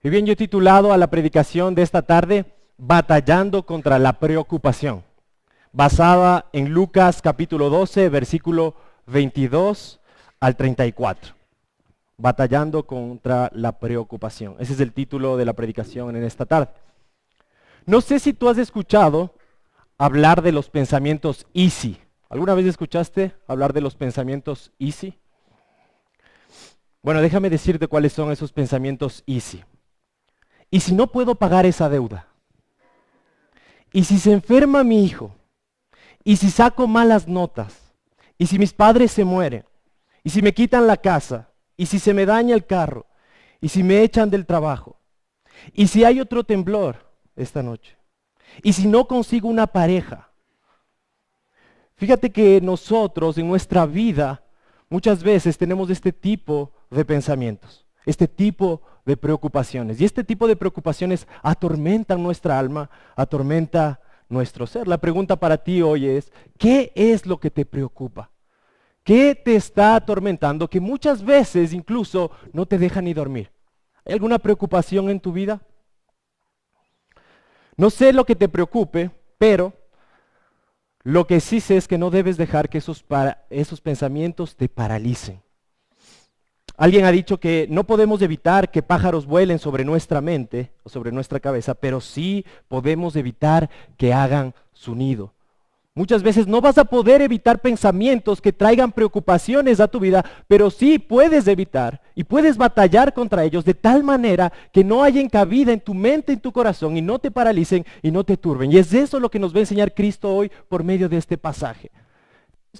Y bien, yo he titulado a la predicación de esta tarde, Batallando contra la preocupación, basada en Lucas capítulo 12, versículo 22 al 34. Batallando contra la preocupación. Ese es el título de la predicación en esta tarde. No sé si tú has escuchado hablar de los pensamientos easy. ¿Alguna vez escuchaste hablar de los pensamientos easy? Bueno, déjame decirte cuáles son esos pensamientos easy. ¿Y si no puedo pagar esa deuda? ¿Y si se enferma mi hijo? ¿Y si saco malas notas? ¿Y si mis padres se mueren? ¿Y si me quitan la casa? ¿Y si se me daña el carro? ¿Y si me echan del trabajo? ¿Y si hay otro temblor esta noche? ¿Y si no consigo una pareja? Fíjate que nosotros en nuestra vida muchas veces tenemos este tipo de pensamientos, este tipo de preocupaciones. Y este tipo de preocupaciones atormentan nuestra alma, atormenta nuestro ser. La pregunta para ti hoy es, ¿qué es lo que te preocupa? ¿Qué te está atormentando que muchas veces incluso no te deja ni dormir? ¿Hay alguna preocupación en tu vida? No sé lo que te preocupe, pero lo que sí sé es que no debes dejar que esos pensamientos te paralicen. Alguien ha dicho que no podemos evitar que pájaros vuelen sobre nuestra mente o sobre nuestra cabeza, pero sí podemos evitar que hagan su nido. Muchas veces no vas a poder evitar pensamientos que traigan preocupaciones a tu vida, pero sí puedes evitar y puedes batallar contra ellos de tal manera que no hayan cabida en tu mente, en tu corazón y no te paralicen y no te turben. Y es eso lo que nos va a enseñar Cristo hoy por medio de este pasaje.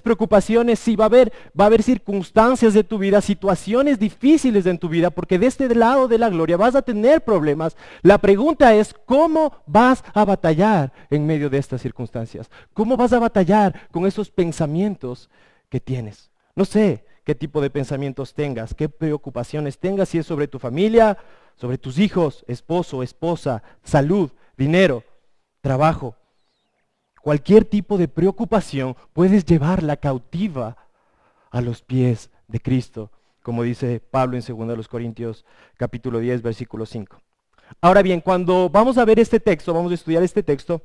Preocupaciones, sí, va a haber circunstancias de tu vida, situaciones difíciles en tu vida, porque de este lado de la gloria vas a tener problemas. La pregunta es, ¿cómo vas a batallar en medio de estas circunstancias? ¿Cómo vas a batallar con esos pensamientos que tienes? No sé qué tipo de pensamientos tengas, qué preocupaciones tengas, si es sobre tu familia, sobre tus hijos, esposo, esposa, salud, dinero, trabajo. Cualquier tipo de preocupación puedes llevarla cautiva a los pies de Cristo, como dice Pablo en 2 Corintios capítulo 10, versículo 5. Ahora bien, cuando vamos a ver este texto, vamos a estudiar este texto,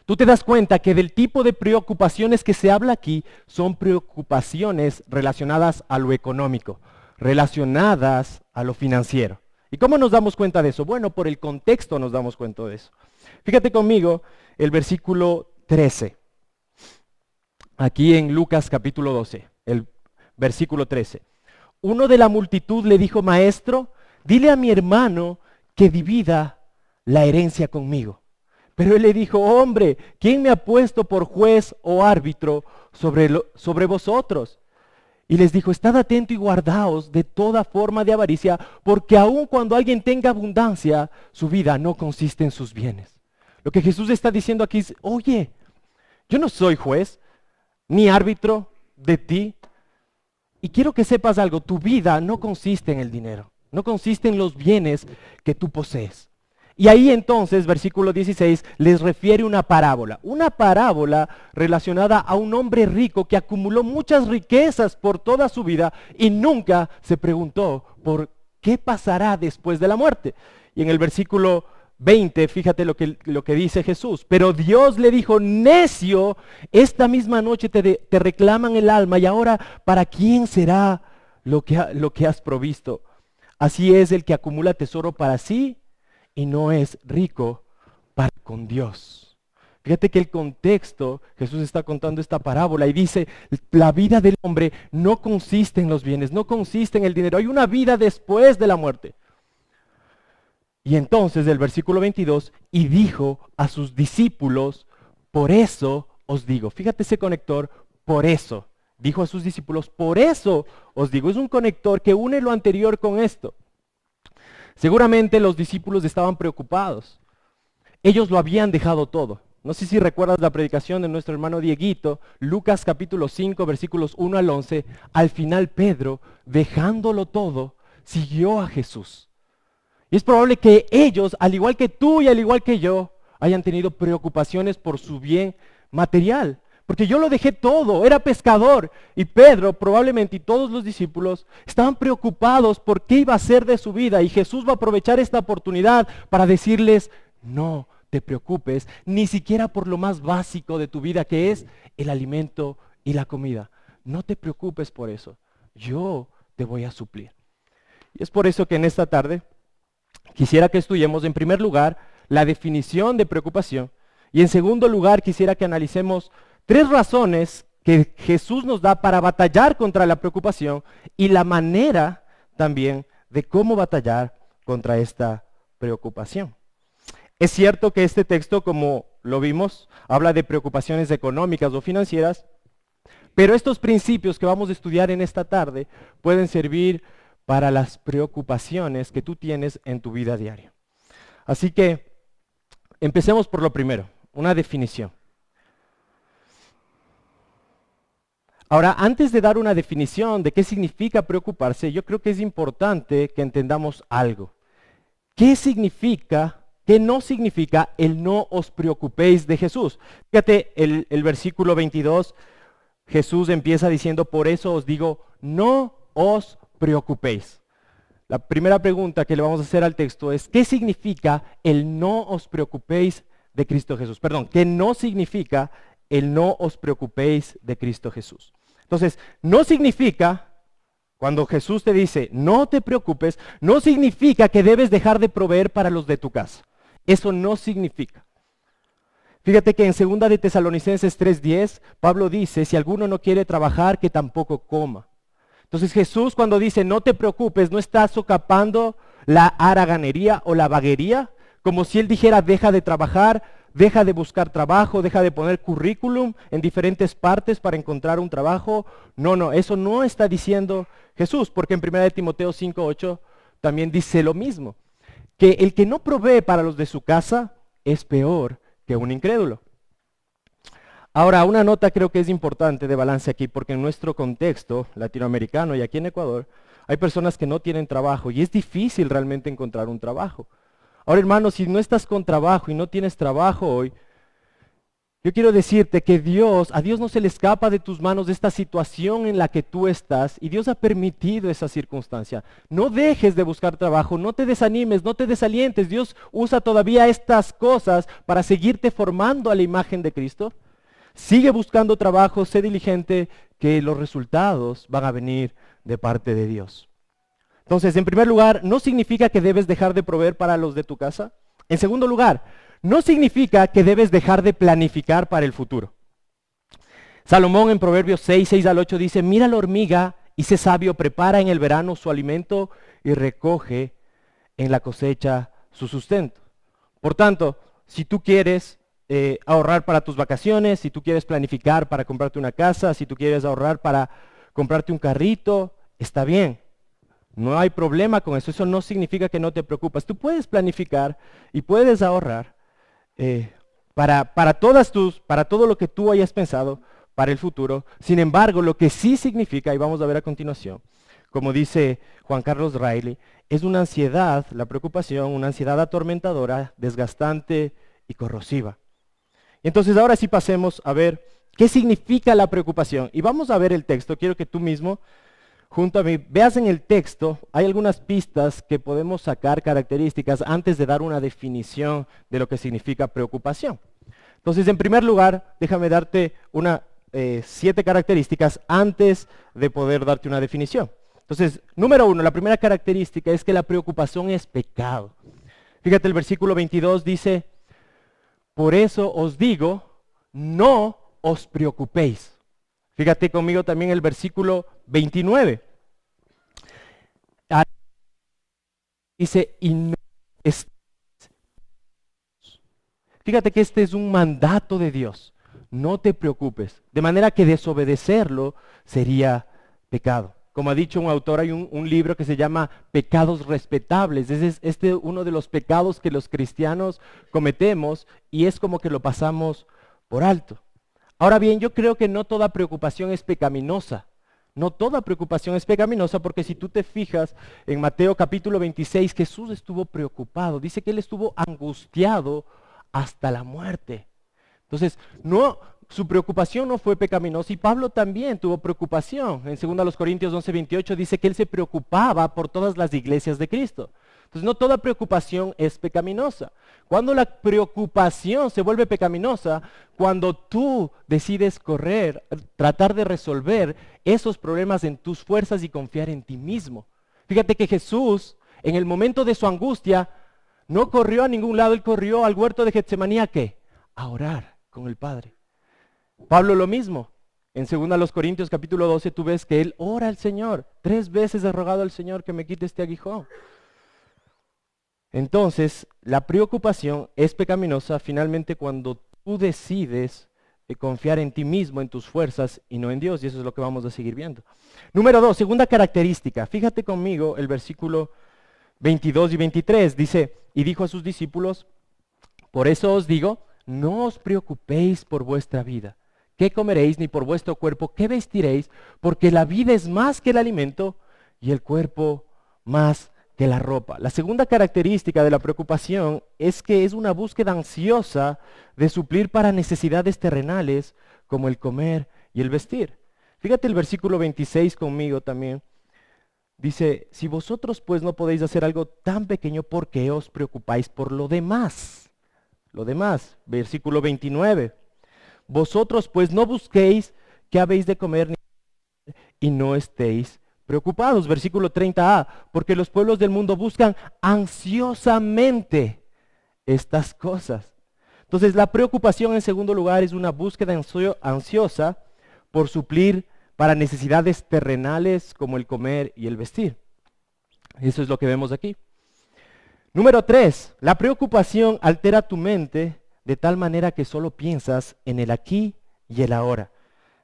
tú te das cuenta que del tipo de preocupaciones que se habla aquí son preocupaciones relacionadas a lo económico, relacionadas a lo financiero. ¿Y cómo nos damos cuenta de eso? Bueno, por el contexto nos damos cuenta de eso. Fíjate conmigo el versículo 13. Aquí en Lucas capítulo 12, el versículo 13. Uno de la multitud le dijo, maestro, dile a mi hermano que divida la herencia conmigo. Pero él le dijo, hombre, ¿quién me ha puesto por juez o árbitro sobre vosotros? Y les dijo, estad atento y guardaos de toda forma de avaricia, porque aun cuando alguien tenga abundancia, su vida no consiste en sus bienes. Lo que Jesús está diciendo aquí es, oye, yo no soy juez ni árbitro de ti. Y quiero que sepas algo, tu vida no consiste en el dinero, no consiste en los bienes que tú posees. Y ahí entonces, versículo 16, les refiere una parábola relacionada a un hombre rico que acumuló muchas riquezas por toda su vida y nunca se preguntó por qué pasará después de la muerte. Y en el versículo 20, fíjate lo que dice Jesús. Pero Dios le dijo, necio, esta misma noche te reclaman el alma y ahora, ¿para quién será lo que has provisto? Así es el que acumula tesoro para sí y no es rico para con Dios. Fíjate que el contexto, Jesús está contando esta parábola y dice, la vida del hombre no consiste en los bienes, no consiste en el dinero, hay una vida después de la muerte. Y entonces el versículo 22, y dijo a sus discípulos, por eso os digo, fíjate ese conector, por eso, dijo a sus discípulos, por eso os digo, es un conector que une lo anterior con esto. Seguramente los discípulos estaban preocupados, ellos lo habían dejado todo. No sé si recuerdas la predicación de nuestro hermano Dieguito, Lucas capítulo 5, versículos 1 al 11, al final Pedro, dejándolo todo, siguió a Jesús. Y es probable que ellos, al igual que tú y al igual que yo, hayan tenido preocupaciones por su bien material, Porque yo lo dejé todo, era pescador. Y Pedro, probablemente, y todos los discípulos, estaban preocupados por qué iba a ser de su vida. Y Jesús va a aprovechar esta oportunidad para decirles, no te preocupes, ni siquiera por lo más básico de tu vida, que es el alimento y la comida. No te preocupes por eso, yo te voy a suplir. Y es por eso que en esta tarde quisiera que estudiemos, en primer lugar, la definición de preocupación. Y en segundo lugar, quisiera que analicemos 3 razones que Jesús nos da para batallar contra la preocupación y la manera también de cómo batallar contra esta preocupación. Es cierto que este texto, como lo vimos, habla de preocupaciones económicas o financieras, pero estos principios que vamos a estudiar en esta tarde pueden servir para las preocupaciones que tú tienes en tu vida diaria. Así que empecemos por lo primero, una definición. Ahora, antes de dar una definición de qué significa preocuparse, yo creo que es importante que entendamos algo. ¿Qué significa, qué no significa el no os preocupéis de Jesús? Fíjate, el versículo 22, Jesús empieza diciendo, por eso os digo, no os preocupéis. La primera pregunta que le vamos a hacer al texto es, ¿qué significa el no os preocupéis de Cristo Jesús? Perdón, ¿qué no significa el no os preocupéis de Cristo Jesús? Entonces, no significa, cuando Jesús te dice, no te preocupes, no significa que debes dejar de proveer para los de tu casa. Eso no significa. Fíjate que en 2 de Tesalonicenses 3:10, Pablo dice, si alguno no quiere trabajar, que tampoco coma. Entonces Jesús cuando dice, no te preocupes, no está socapando la haraganería o la vaguería, como si él dijera, deja de trabajar, deja de buscar trabajo, deja de poner currículum en diferentes partes para encontrar un trabajo. No, eso no está diciendo Jesús, porque en 1 Timoteo 5:8 también dice lo mismo, que el que no provee para los de su casa es peor que un incrédulo. Ahora, una nota creo que es importante de balance aquí, porque en nuestro contexto latinoamericano y aquí en Ecuador, hay personas que no tienen trabajo y es difícil realmente encontrar un trabajo. Ahora, hermano, si no estás con trabajo y no tienes trabajo hoy, yo quiero decirte que a Dios no se le escapa de tus manos esta situación en la que tú estás y Dios ha permitido esa circunstancia. No dejes de buscar trabajo, no te desanimes, no te desalientes. Dios usa todavía estas cosas para seguirte formando a la imagen de Cristo. Sigue buscando trabajo, sé diligente, que los resultados van a venir de parte de Dios. Entonces, en primer lugar, no significa que debes dejar de proveer para los de tu casa. En segundo lugar, no significa que debes dejar de planificar para el futuro. Salomón en Proverbios 6:6-8 dice, mira la hormiga y sé sabio, prepara en el verano su alimento y recoge en la cosecha su sustento. Por tanto, si tú quieres ahorrar para tus vacaciones, si tú quieres planificar para comprarte una casa, si tú quieres ahorrar para comprarte un carrito, está bien. No hay problema con eso. Eso no significa que no te preocupas. Tú puedes planificar y puedes ahorrar para todo lo que tú hayas pensado para el futuro. Sin embargo, lo que sí significa, y vamos a ver a continuación, como dice Juan Carlos Riley, es una ansiedad, la preocupación, una ansiedad atormentadora, desgastante y corrosiva. Entonces ahora sí pasemos a ver qué significa la preocupación. Y vamos a ver el texto. Quiero que tú mismo, junto a mí, veas en el texto, hay algunas pistas que podemos sacar, características, antes de dar una definición de lo que significa preocupación. Entonces, en primer lugar, déjame darte 7 características antes de poder darte una definición. Entonces, número 1, la primera característica es que la preocupación es pecado. Fíjate, el versículo 22 dice, por eso os digo, no os preocupéis. Fíjate conmigo también el versículo 29. Dice, y no estéis. Fíjate que este es un mandato de Dios. No te preocupes. De manera que desobedecerlo sería pecado. Como ha dicho un autor, hay un libro que se llama Pecados Respetables. Es uno de los pecados que los cristianos cometemos y es como que lo pasamos por alto. Ahora bien, yo creo que no toda preocupación es pecaminosa. No toda preocupación es pecaminosa porque si tú te fijas en Mateo capítulo 26, Jesús estuvo preocupado. Dice que él estuvo angustiado hasta la muerte. Entonces, no su preocupación no fue pecaminosa y Pablo también tuvo preocupación. En 2 Corintios 11:28 dice que él se preocupaba por todas las iglesias de Cristo. Entonces no toda preocupación es pecaminosa. Cuando la preocupación se vuelve pecaminosa, cuando tú decides correr, tratar de resolver esos problemas en tus fuerzas y confiar en ti mismo. Fíjate que Jesús, en el momento de su angustia, no corrió a ningún lado, él corrió al huerto de Getsemaní ¿a qué? A orar con el Padre. Pablo lo mismo. En 2 Corintios capítulo 12 tú ves que él ora al Señor. 3 veces he rogado al Señor que me quite este aguijón. Entonces, la preocupación es pecaminosa finalmente cuando tú decides confiar en ti mismo, en tus fuerzas y no en Dios. Y eso es lo que vamos a seguir viendo. Número 2, segunda característica. Fíjate conmigo el versículo 22 y 23. Dice, y dijo a sus discípulos, por eso os digo, no os preocupéis por vuestra vida. ¿Qué comeréis? Ni por vuestro cuerpo, ¿qué vestiréis? Porque la vida es más que el alimento y el cuerpo más que la ropa. La segunda característica de la preocupación es que es una búsqueda ansiosa de suplir para necesidades terrenales como el comer y el vestir. Fíjate el versículo 26 conmigo también. Dice, si vosotros pues no podéis hacer algo tan pequeño, ¿por qué os preocupáis por lo demás? Lo demás, versículo 29. Vosotros pues no busquéis qué habéis de comer y no estéis preocupados. Versículo 30a, porque los pueblos del mundo buscan ansiosamente estas cosas. Entonces la preocupación en segundo lugar es una búsqueda ansiosa por suplir para necesidades terrenales como el comer y el vestir. Eso es lo que vemos aquí. Número 3, la preocupación altera tu mente de tal manera que solo piensas en el aquí y el ahora,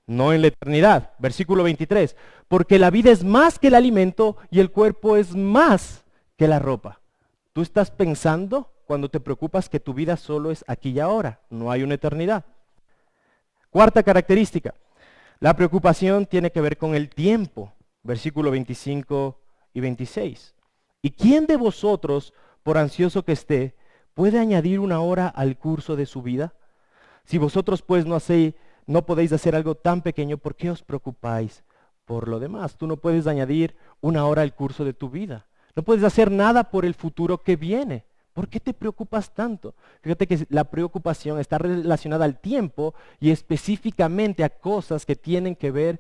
no en la eternidad. Versículo 23, porque la vida es más que el alimento y el cuerpo es más que la ropa. Tú estás pensando cuando te preocupas que tu vida solo es aquí y ahora, no hay una eternidad. Cuarta característica, la preocupación tiene que ver con el tiempo. Versículo 25 y 26. ¿Y quién de vosotros, por ansioso que esté, puede añadir una hora al curso de su vida? Si vosotros pues no podéis hacer algo tan pequeño, ¿por qué os preocupáis por lo demás? Tú no puedes añadir una hora al curso de tu vida. No puedes hacer nada por el futuro que viene. ¿Por qué te preocupas tanto? Fíjate que la preocupación está relacionada al tiempo y específicamente a cosas que tienen que ver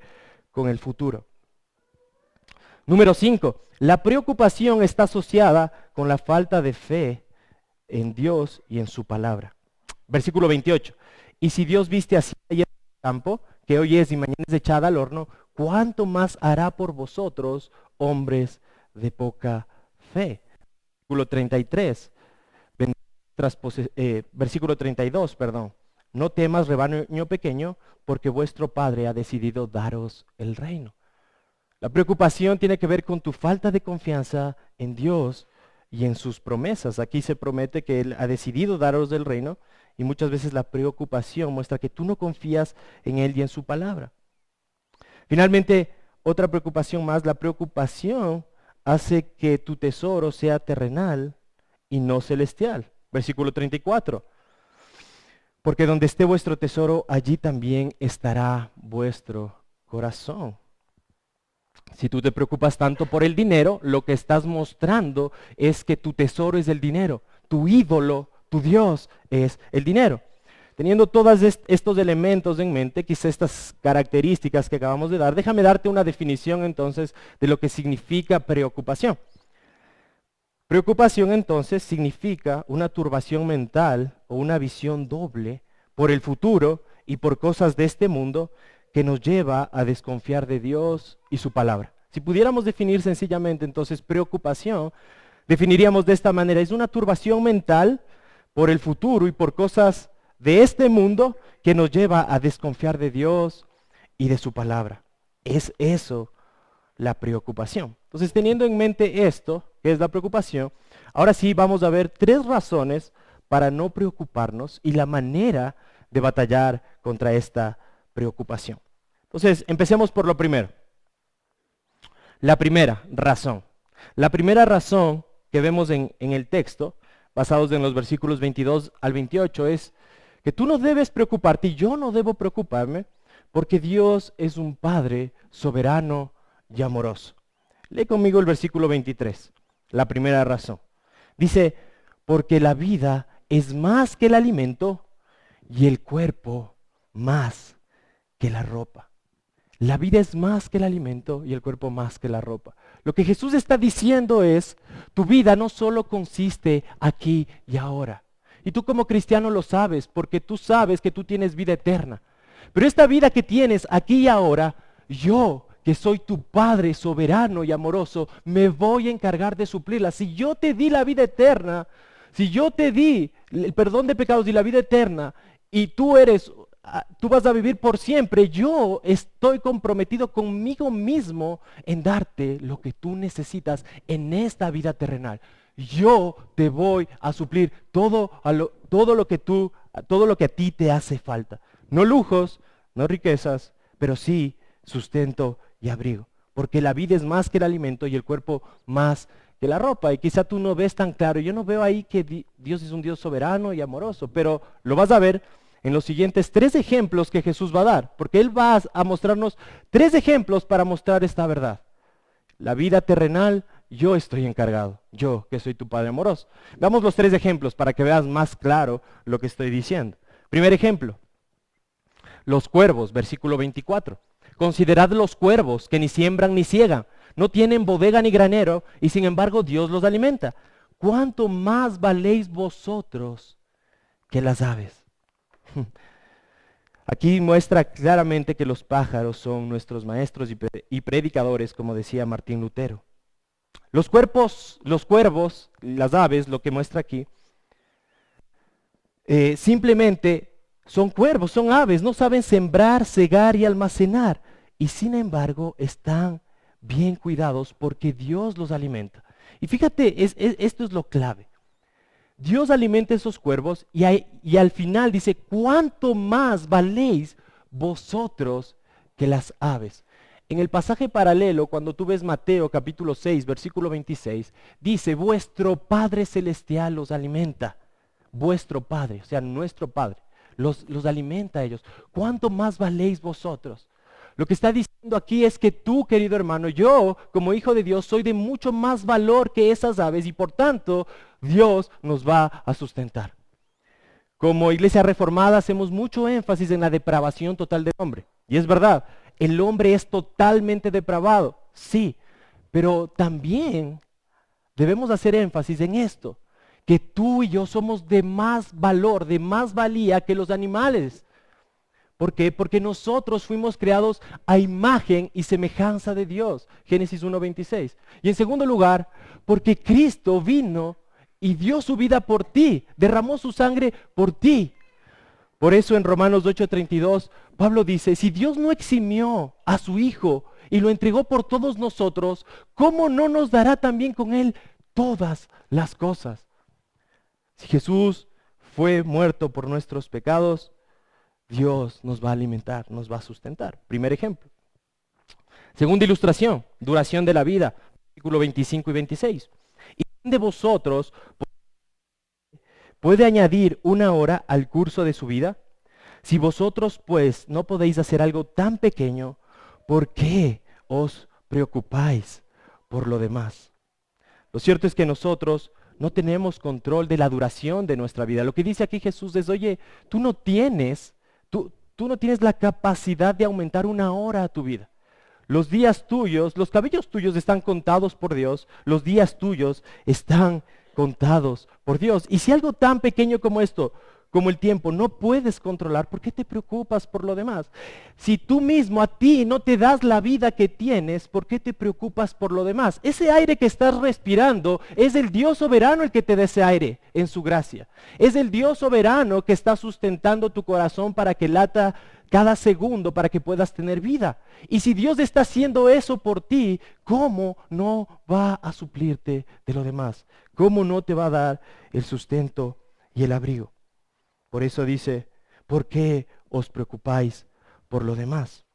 con el futuro. Número 5, la preocupación está asociada con la falta de fe en Dios y en su palabra. Versículo 28. Y si Dios viste así ayer en el campo, que hoy es y mañana es echada al horno, ¿cuánto más hará por vosotros, hombres de poca fe? Versículo 33. Versículo 32, perdón. No temas, rebaño pequeño, porque vuestro Padre ha decidido daros el reino. La preocupación tiene que ver con tu falta de confianza en Dios y en sus promesas. Aquí se promete que Él ha decidido daros el reino y muchas veces la preocupación muestra que tú no confías en Él y en su palabra. Finalmente, otra preocupación más, la preocupación hace que tu tesoro sea terrenal y no celestial. Versículo 34. Porque donde esté vuestro tesoro, allí también estará vuestro corazón. Si tú te preocupas tanto por el dinero, lo que estás mostrando es que tu tesoro es el dinero. Tu ídolo, tu Dios es el dinero. Teniendo todos estos elementos en mente, quizá estas características que acabamos de dar, déjame darte una definición entonces de lo que significa preocupación. Preocupación entonces significa una turbación mental o una visión doble por el futuro y por cosas de este mundo que nos lleva a desconfiar de Dios y su palabra. Si pudiéramos definir sencillamente entonces preocupación, definiríamos de esta manera, es una turbación mental por el futuro y por cosas de este mundo que nos lleva a desconfiar de Dios y de su palabra. Es eso la preocupación. Entonces, teniendo en mente esto, que es la preocupación, ahora sí vamos a ver 3 razones para no preocuparnos y la manera de batallar contra esta preocupación. Entonces, empecemos por lo primero. La primera razón. La primera razón que vemos en el texto, basados en los versículos 22 al 28, es que tú no debes preocuparte y yo no debo preocuparme, porque Dios es un Padre soberano y amoroso. Lee conmigo el versículo 23, la primera razón. Dice, porque la vida es más que el alimento y el cuerpo más que la ropa. La vida es más que el alimento y el cuerpo más que la ropa. Lo que Jesús está diciendo es, tu vida no solo consiste aquí y ahora. Y tú como cristiano lo sabes, porque tú sabes que tú tienes vida eterna. Pero esta vida que tienes aquí y ahora, yo, que soy tu Padre soberano y amoroso, me voy a encargar de suplirla. Si yo te di la vida eterna, si yo te di el perdón de pecados y la vida eterna, y tú vas a vivir por siempre, yo estoy comprometido conmigo mismo en darte lo que tú necesitas en esta vida terrenal. Yo te voy a suplir todo lo que a ti te hace falta. No lujos, no riquezas, pero sí sustento y abrigo. Porque la vida es más que el alimento y el cuerpo más que la ropa. Y quizá tú no ves tan claro. Yo no veo ahí que Dios es un Dios soberano y amoroso, pero lo vas a ver en los siguientes 3 ejemplos que Jesús va a dar. Porque Él va a mostrarnos 3 ejemplos para mostrar esta verdad. La vida terrenal, yo estoy encargado. Yo, que soy tu Padre amoroso. Veamos los 3 ejemplos para que veas más claro lo que estoy diciendo. Primer ejemplo. Los cuervos, versículo 24. Considerad los cuervos que ni siembran ni ciegan, no tienen bodega ni granero, y sin embargo Dios los alimenta. ¿Cuánto más valéis vosotros que las aves? Aquí muestra claramente que los pájaros son nuestros maestros y predicadores, como decía Martín Lutero. Los cuervos, las aves, lo que muestra aquí, simplemente son cuervos, son aves, no saben sembrar, cegar y almacenar. Y sin embargo están bien cuidados porque Dios los alimenta. Y fíjate, esto es lo clave. Dios alimenta a esos cuervos y al final dice, ¿cuánto más valéis vosotros que las aves? En el pasaje paralelo, cuando tú ves Mateo capítulo 6, versículo 26, dice, vuestro Padre Celestial los alimenta. Vuestro Padre, o sea, nuestro Padre, los alimenta a ellos. ¿Cuánto más valéis vosotros? Lo que está diciendo aquí es que tú, querido hermano, yo, como hijo de Dios, soy de mucho más valor que esas aves y por tanto, Dios nos va a sustentar. Como iglesia reformada hacemos mucho énfasis en la depravación total del hombre. Y es verdad, el hombre es totalmente depravado, sí, pero también debemos hacer énfasis en esto, que tú y yo somos de más valor, de más valía que los animales. ¿Por qué? Porque nosotros fuimos creados a imagen y semejanza de Dios. Génesis 1:26. Y en segundo lugar, porque Cristo vino y dio su vida por ti, derramó su sangre por ti. Por eso en Romanos 8:32, Pablo dice, si Dios no eximió a su Hijo y lo entregó por todos nosotros, ¿cómo no nos dará también con Él todas las cosas? Si Jesús fue muerto por nuestros pecados, Dios nos va a alimentar, nos va a sustentar. Primer ejemplo. Segunda ilustración, duración de la vida, versículo 25 y 26. ¿Y quién de vosotros puede añadir una hora al curso de su vida? Si vosotros pues no podéis hacer algo tan pequeño, ¿por qué os preocupáis por lo demás? Lo cierto es que nosotros no tenemos control de la duración de nuestra vida. Lo que dice aquí Jesús es, oye, tú no tienes la capacidad de aumentar una hora a tu vida. Los días tuyos, los cabellos tuyos están contados por Dios, los días tuyos están contados por Dios. Y si algo tan pequeño como esto, como el tiempo, no puedes controlar, ¿por qué te preocupas por lo demás? Si tú mismo a ti no te das la vida que tienes, ¿por qué te preocupas por lo demás? Ese aire que estás respirando es el Dios soberano el que te da ese aire en su gracia. Es el Dios soberano que está sustentando tu corazón para que lata cada segundo para que puedas tener vida. Y si Dios está haciendo eso por ti, ¿cómo no va a suplirte de lo demás? ¿Cómo no te va a dar el sustento y el abrigo? Por eso dice, ¿por qué os preocupáis por lo demás?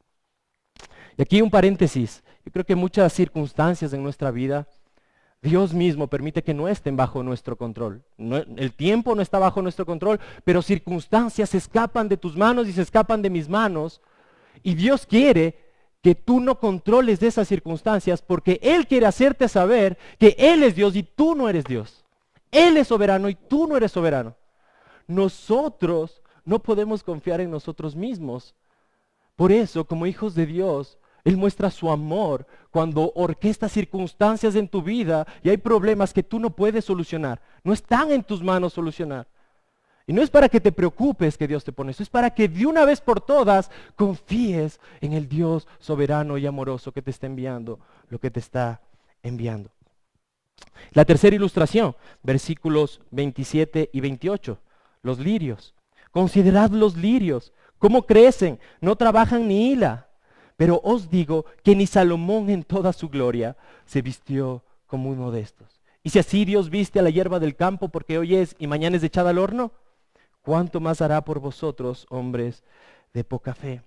Y aquí un paréntesis. Yo creo que muchas circunstancias en nuestra vida Dios mismo permite que no estén bajo nuestro control. El tiempo no está bajo nuestro control, pero circunstancias se escapan de tus manos y se escapan de mis manos. Y Dios quiere que tú no controles de esas circunstancias porque Él quiere hacerte saber que Él es Dios y tú no eres Dios. Él es soberano y tú no eres soberano. Nosotros no podemos confiar en nosotros mismos. Por eso, como hijos de Dios, Él muestra su amor cuando orquesta circunstancias en tu vida y hay problemas que tú no puedes solucionar. No están en tus manos solucionar. Y no es para que te preocupes que Dios te pone eso, es para que de una vez por todas confíes en el Dios soberano y amoroso que te está enviando lo que te está enviando. La tercera ilustración, versículos 27 y 28, los lirios. Considerad los lirios, cómo crecen, no trabajan ni hila. Pero os digo que ni Salomón en toda su gloria se vistió como uno de estos. Y si así Dios viste a la hierba del campo porque hoy es y mañana es echada al horno, ¿cuánto más hará por vosotros, hombres de poca fe?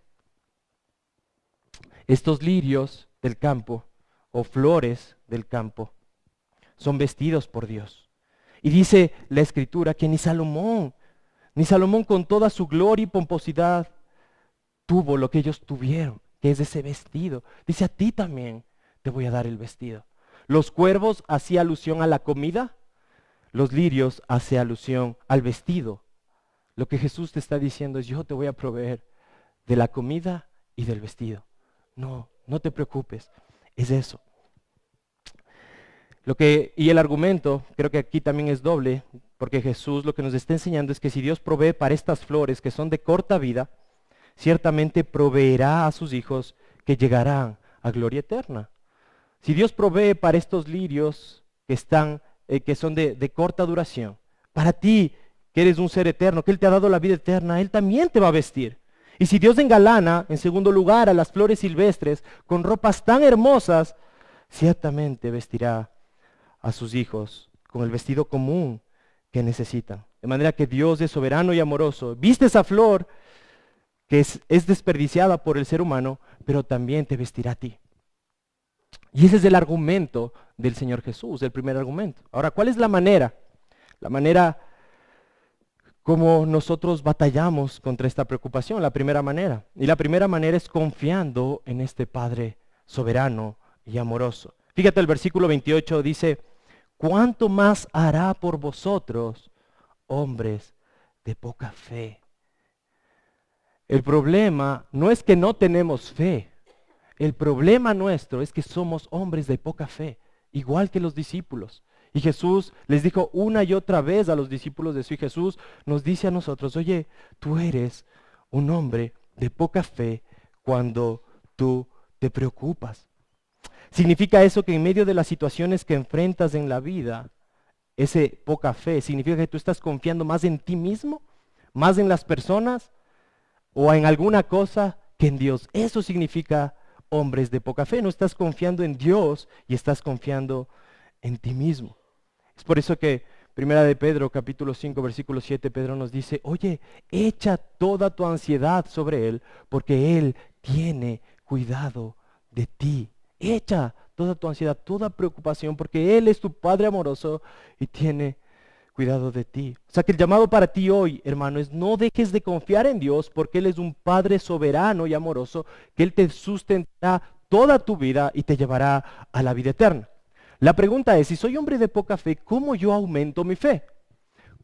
Estos lirios del campo o flores del campo son vestidos por Dios. Y dice la Escritura que ni Salomón con toda su gloria y pomposidad tuvo lo que ellos tuvieron, que es ese vestido. Dice, a ti también te voy a dar el vestido. Los cuervos hacían alusión a la comida, los lirios hacen alusión al vestido. Lo que Jesús te está diciendo es, yo te voy a proveer de la comida y del vestido. No te preocupes, es eso. Y el argumento, creo que aquí también es doble, porque Jesús lo que nos está enseñando es que si Dios provee para estas flores que son de corta vida, ciertamente proveerá a sus hijos que llegarán a gloria eterna. Si Dios provee para estos lirios que son de corta duración, para ti que eres un ser eterno, que Él te ha dado la vida eterna, Él también te va a vestir. Y si Dios engalana, en segundo lugar, a las flores silvestres con ropas tan hermosas, ciertamente vestirá a sus hijos con el vestido común que necesitan. De manera que Dios es soberano y amoroso. Viste esa flor que es desperdiciada por el ser humano, pero también te vestirá a ti. Y ese es el argumento del Señor Jesús, el primer argumento. Ahora, ¿cuál es la manera? La manera como nosotros batallamos contra esta preocupación, la primera manera. Y la primera manera es confiando en este Padre soberano y amoroso. Fíjate, el versículo 28 dice, ¿cuánto más hará por vosotros, hombres de poca fe? El problema no es que no tenemos fe. El problema nuestro es que somos hombres de poca fe, igual que los discípulos. Y Jesús les dijo una y otra vez a los discípulos de su Hijo. Jesús nos dice a nosotros, oye, tú eres un hombre de poca fe cuando tú te preocupas. ¿Significa eso que en medio de las situaciones que enfrentas en la vida, ese poca fe, significa que tú estás confiando más en ti mismo, más en las personas o en alguna cosa que en Dios? Eso significa hombres de poca fe. No estás confiando en Dios y estás confiando en ti mismo. Es por eso que Primera de Pedro, capítulo 5, versículo 7, Pedro nos dice, oye, echa toda tu ansiedad sobre Él, porque Él tiene cuidado de ti. Echa toda tu ansiedad, toda preocupación, porque Él es tu Padre amoroso y tiene cuidado de ti. O sea que el llamado para ti hoy, hermano, es no dejes de confiar en Dios, porque Él es un Padre soberano y amoroso, que Él te sustentará toda tu vida y te llevará a la vida eterna. La pregunta es, si soy hombre de poca fe, ¿cómo yo aumento mi fe?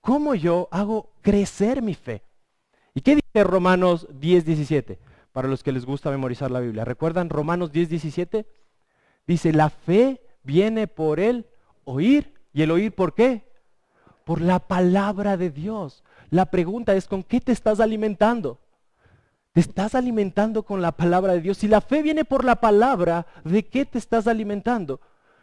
¿Cómo yo hago crecer mi fe? ¿Y qué dice Romanos 10:17? Para los que les gusta memorizar la Biblia. ¿Recuerdan Romanos 10:17? Dice, la fe viene por el oír. ¿Y el oír por qué? Por la palabra de Dios. La pregunta es, ¿con qué te estás alimentando? ¿Te estás alimentando con la palabra de Dios? Si la fe viene por la palabra, ¿de qué te estás alimentando?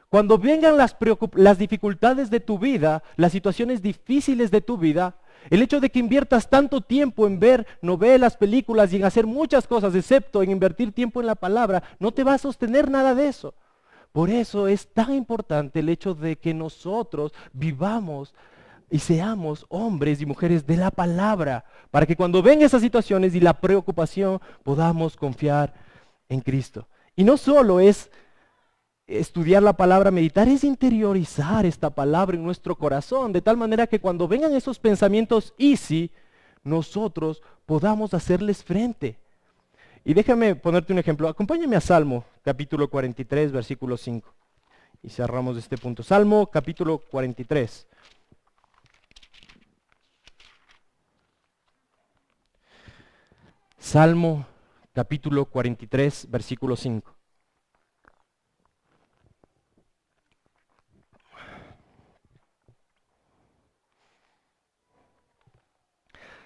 Cuando vengan las dificultades de tu vida, las situaciones difíciles de tu vida, el hecho de que inviertas tanto tiempo en ver novelas, películas y en hacer muchas cosas, excepto en invertir tiempo en la palabra, no te va a sostener nada de eso. Por eso es tan importante el hecho de que nosotros vivamos y seamos hombres y mujeres de la palabra, para que cuando vengan esas situaciones y la preocupación, podamos confiar en Cristo. Y no solo es estudiar la palabra, meditar, es interiorizar esta palabra en nuestro corazón, de tal manera que cuando vengan esos pensamientos easy, nosotros podamos hacerles frente. Y déjame ponerte un ejemplo. Acompáñame a Salmo, capítulo 43, versículo 5. Y cerramos este punto. Salmo, capítulo 43. Salmo, capítulo 43, versículo 5.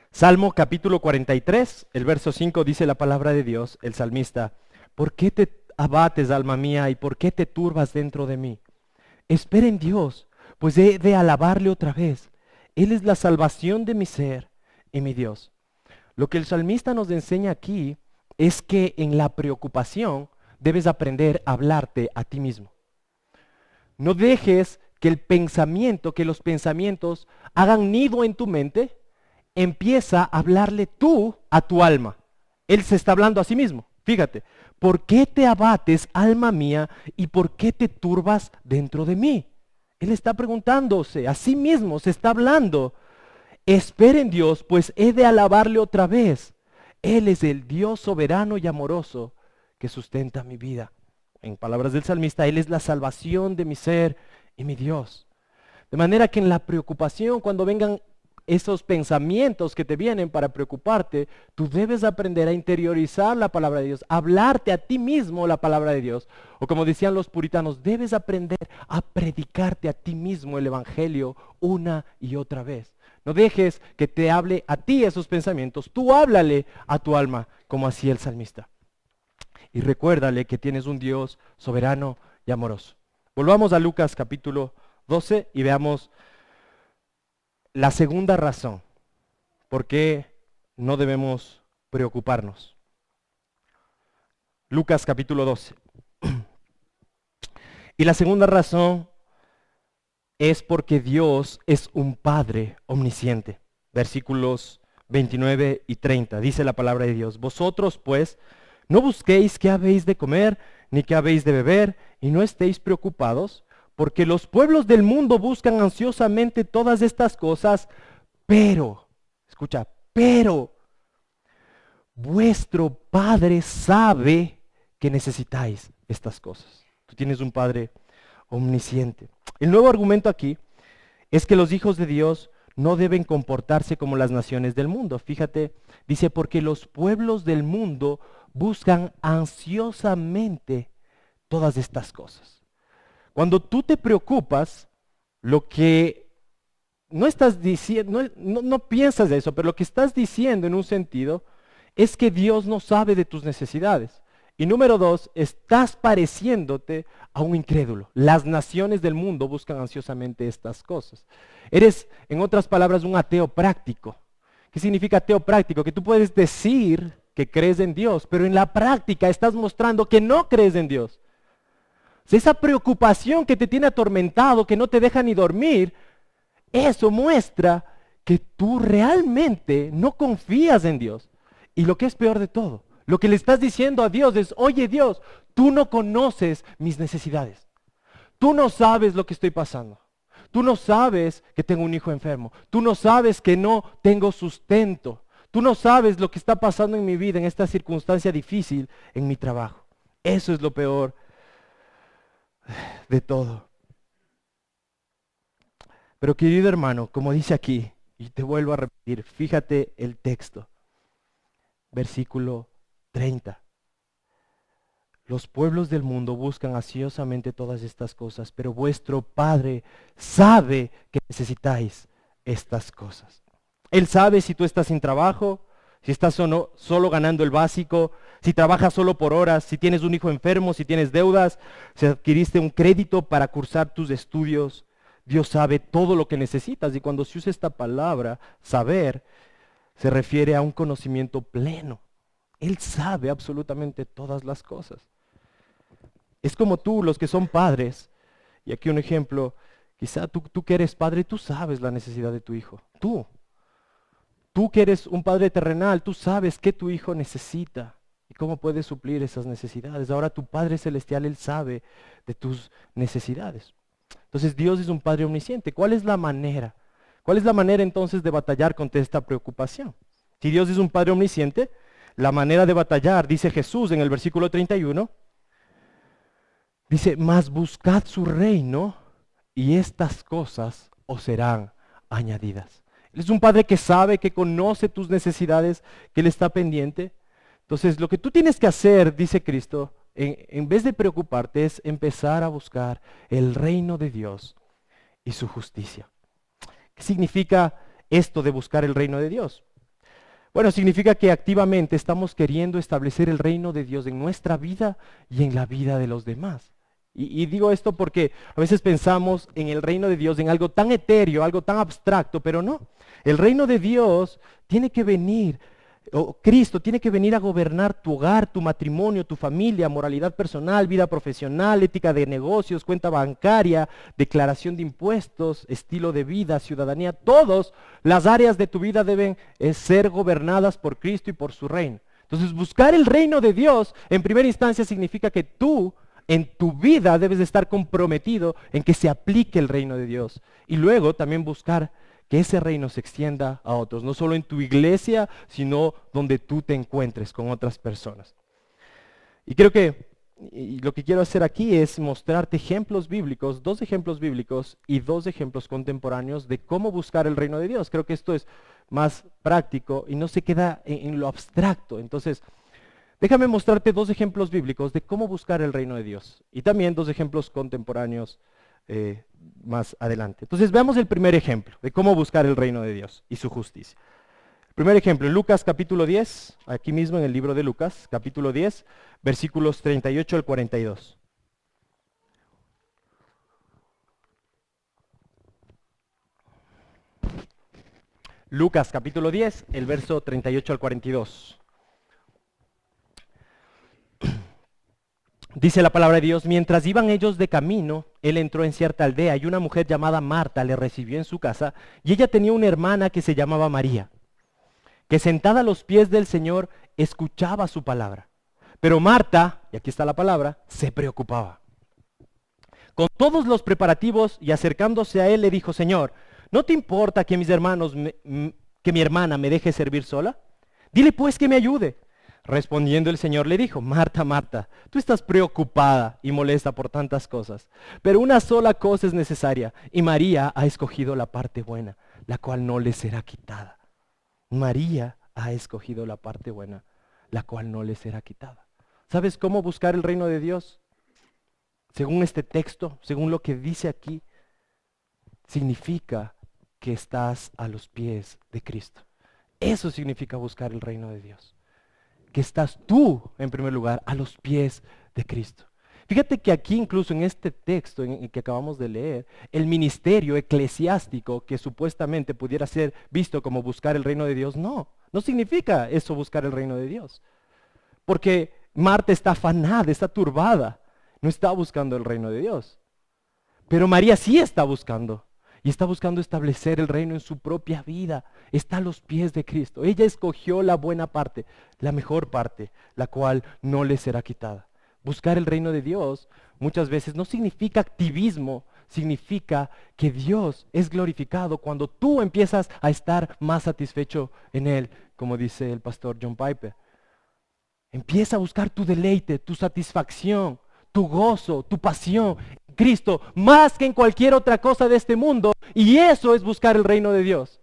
Salmo capítulo 43, el verso 5 dice la palabra de Dios, el salmista: ¿por qué te abates, alma mía, y por qué te turbas dentro de mí? Espera en Dios, pues he de alabarle otra vez. Él es la salvación de mi ser y mi Dios. Lo que el salmista nos enseña aquí es que en la preocupación debes aprender a hablarte a ti mismo. No dejes que los pensamientos hagan nido en tu mente. Empieza a hablarle tú a tu alma. Él se está hablando a sí mismo. Fíjate, ¿por qué te abates, alma mía, y por qué te turbas dentro de mí? Él está preguntándose a sí mismo, se está hablando. Espera en Dios, pues he de alabarle otra vez. Él es el Dios soberano y amoroso que sustenta mi vida. En palabras del salmista, Él es la salvación de mi ser y mi Dios. De manera que en la preocupación, cuando vengan esos pensamientos que te vienen para preocuparte, tú debes aprender a interiorizar la palabra de Dios, hablarte a ti mismo la palabra de Dios. O como decían los puritanos, debes aprender a predicarte a ti mismo el evangelio una y otra vez. No dejes que te hable a ti esos pensamientos, tú háblale a tu alma, como hacía el salmista. Y recuérdale que tienes un Dios soberano y amoroso. Volvamos a Lucas capítulo 12 y veamos la segunda razón por qué no debemos preocuparnos. Lucas capítulo 12. Y la segunda razón es porque Dios es un Padre omnisciente. Versículos 29 y 30. Dice la palabra de Dios: vosotros pues no busquéis qué habéis de comer, ni qué habéis de beber, y no estéis preocupados, porque los pueblos del mundo buscan ansiosamente todas estas cosas, pero, escucha, pero vuestro Padre sabe que necesitáis estas cosas. Tú tienes un Padre omnisciente. El nuevo argumento aquí es que los hijos de Dios no deben comportarse como las naciones del mundo. Fíjate, dice, porque los pueblos del mundo buscan ansiosamente todas estas cosas. Cuando tú te preocupas, lo que no estás diciendo, no piensas de eso, pero lo que estás diciendo en un sentido es que Dios no sabe de tus necesidades. Y número dos, estás pareciéndote a un incrédulo. Las naciones del mundo buscan ansiosamente estas cosas. Eres, en otras palabras, un ateo práctico. ¿Qué significa ateo práctico? Que tú puedes decir que crees en Dios, pero en la práctica estás mostrando que no crees en Dios. Esa preocupación que te tiene atormentado, que no te deja ni dormir, eso muestra que tú realmente no confías en Dios. Y lo que es peor de todo, lo que le estás diciendo a Dios es: oye Dios, tú no conoces mis necesidades. Tú no sabes lo que estoy pasando. Tú no sabes que tengo un hijo enfermo. Tú no sabes que no tengo sustento. Tú no sabes lo que está pasando en mi vida, en esta circunstancia difícil, en mi trabajo. Eso es lo peor de todo. Pero querido hermano, como dice aquí, y te vuelvo a repetir, fíjate el texto, versículo 30. Los pueblos del mundo buscan ansiosamente todas estas cosas, pero vuestro Padre sabe que necesitáis estas cosas. Él sabe si tú estás sin trabajo, si estás solo ganando el básico, si trabajas solo por horas, si tienes un hijo enfermo, si tienes deudas, si adquiriste un crédito para cursar tus estudios. Dios sabe todo lo que necesitas, y cuando se usa esta palabra, saber, se refiere a un conocimiento pleno. Él sabe absolutamente todas las cosas. Es como tú, los que son padres, y aquí un ejemplo, quizá tú que eres padre, tú sabes la necesidad de tu hijo. Tú que eres un padre terrenal, tú sabes qué tu hijo necesita. ¿Y cómo puedes suplir esas necesidades? Ahora tu Padre Celestial, Él sabe de tus necesidades. Entonces Dios es un Padre omnisciente. ¿Cuál es la manera? ¿Cuál es la manera entonces de batallar contra esta preocupación? Si Dios es un Padre omnisciente, la manera de batallar, dice Jesús en el versículo 31, dice, mas buscad su reino y estas cosas os serán añadidas. Él es un Padre que sabe, que conoce tus necesidades, que Él está pendiente. Entonces, lo que tú tienes que hacer, dice Cristo, en vez de preocuparte, es empezar a buscar el reino de Dios y su justicia. ¿Qué significa esto de buscar el reino de Dios? Bueno, significa que activamente estamos queriendo establecer el reino de Dios en nuestra vida y en la vida de los demás. Y digo esto porque a veces pensamos en el reino de Dios, en algo tan etéreo, algo tan abstracto, pero no. El reino de Dios tiene que venir, Cristo tiene que venir a gobernar tu hogar, tu matrimonio, tu familia, moralidad personal, vida profesional, ética de negocios, cuenta bancaria, declaración de impuestos, estilo de vida, ciudadanía. Todas las áreas de tu vida deben ser gobernadas por Cristo y por su reino. Entonces, buscar el reino de Dios en primera instancia significa que tú en tu vida debes de estar comprometido en que se aplique el reino de Dios. Y luego también buscar que ese reino se extienda a otros, no solo en tu iglesia, sino donde tú te encuentres con otras personas. Y creo que lo que quiero hacer aquí es mostrarte ejemplos bíblicos, 2 ejemplos bíblicos y 2 ejemplos contemporáneos de cómo buscar el reino de Dios. Creo que esto es más práctico y no se queda en lo abstracto. Entonces, déjame mostrarte 2 ejemplos bíblicos de cómo buscar el reino de Dios y también 2 ejemplos contemporáneos más adelante. Entonces veamos el primer ejemplo de cómo buscar el reino de Dios y su justicia. El primer ejemplo en Lucas capítulo 10, aquí mismo en el libro de Lucas, capítulo 10, versículos 38 al 42. Lucas capítulo 10, el verso 38 al 42. Dice la palabra de Dios, mientras iban ellos de camino, él entró en cierta aldea y una mujer llamada Marta le recibió en su casa y ella tenía una hermana que se llamaba María, que sentada a los pies del Señor escuchaba su palabra. Pero Marta, y aquí está la palabra, se preocupaba con todos los preparativos y acercándose a él le dijo, Señor, ¿no te importa que que mi hermana me deje servir sola? Dile pues que me ayude. Respondiendo el Señor le dijo, Marta, Marta, tú estás preocupada y molesta por tantas cosas, pero una sola cosa es necesaria, y María ha escogido la parte buena, la cual no le será quitada. María ha escogido la parte buena, la cual no le será quitada. ¿Sabes cómo buscar el reino de Dios? Según este texto, según lo que dice aquí, significa que estás a los pies de Cristo. Eso significa buscar el reino de Dios. Que estás tú, en primer lugar, a los pies de Cristo. Fíjate que aquí incluso en este texto en que acabamos de leer, el ministerio eclesiástico que supuestamente pudiera ser visto como buscar el reino de Dios, no significa eso buscar el reino de Dios. Porque Marta está afanada, está turbada, no está buscando el reino de Dios. Pero María sí está buscando. Y está buscando establecer el reino en su propia vida. Está a los pies de Cristo. Ella escogió la buena parte, la mejor parte, la cual no le será quitada. Buscar el reino de Dios muchas veces no significa activismo, significa que Dios es glorificado cuando tú empiezas a estar más satisfecho en Él, como dice el pastor John Piper. Empieza a buscar tu deleite, tu satisfacción, tu gozo, tu pasión en Cristo, más que en cualquier otra cosa de este mundo. Y eso es buscar el reino de Dios.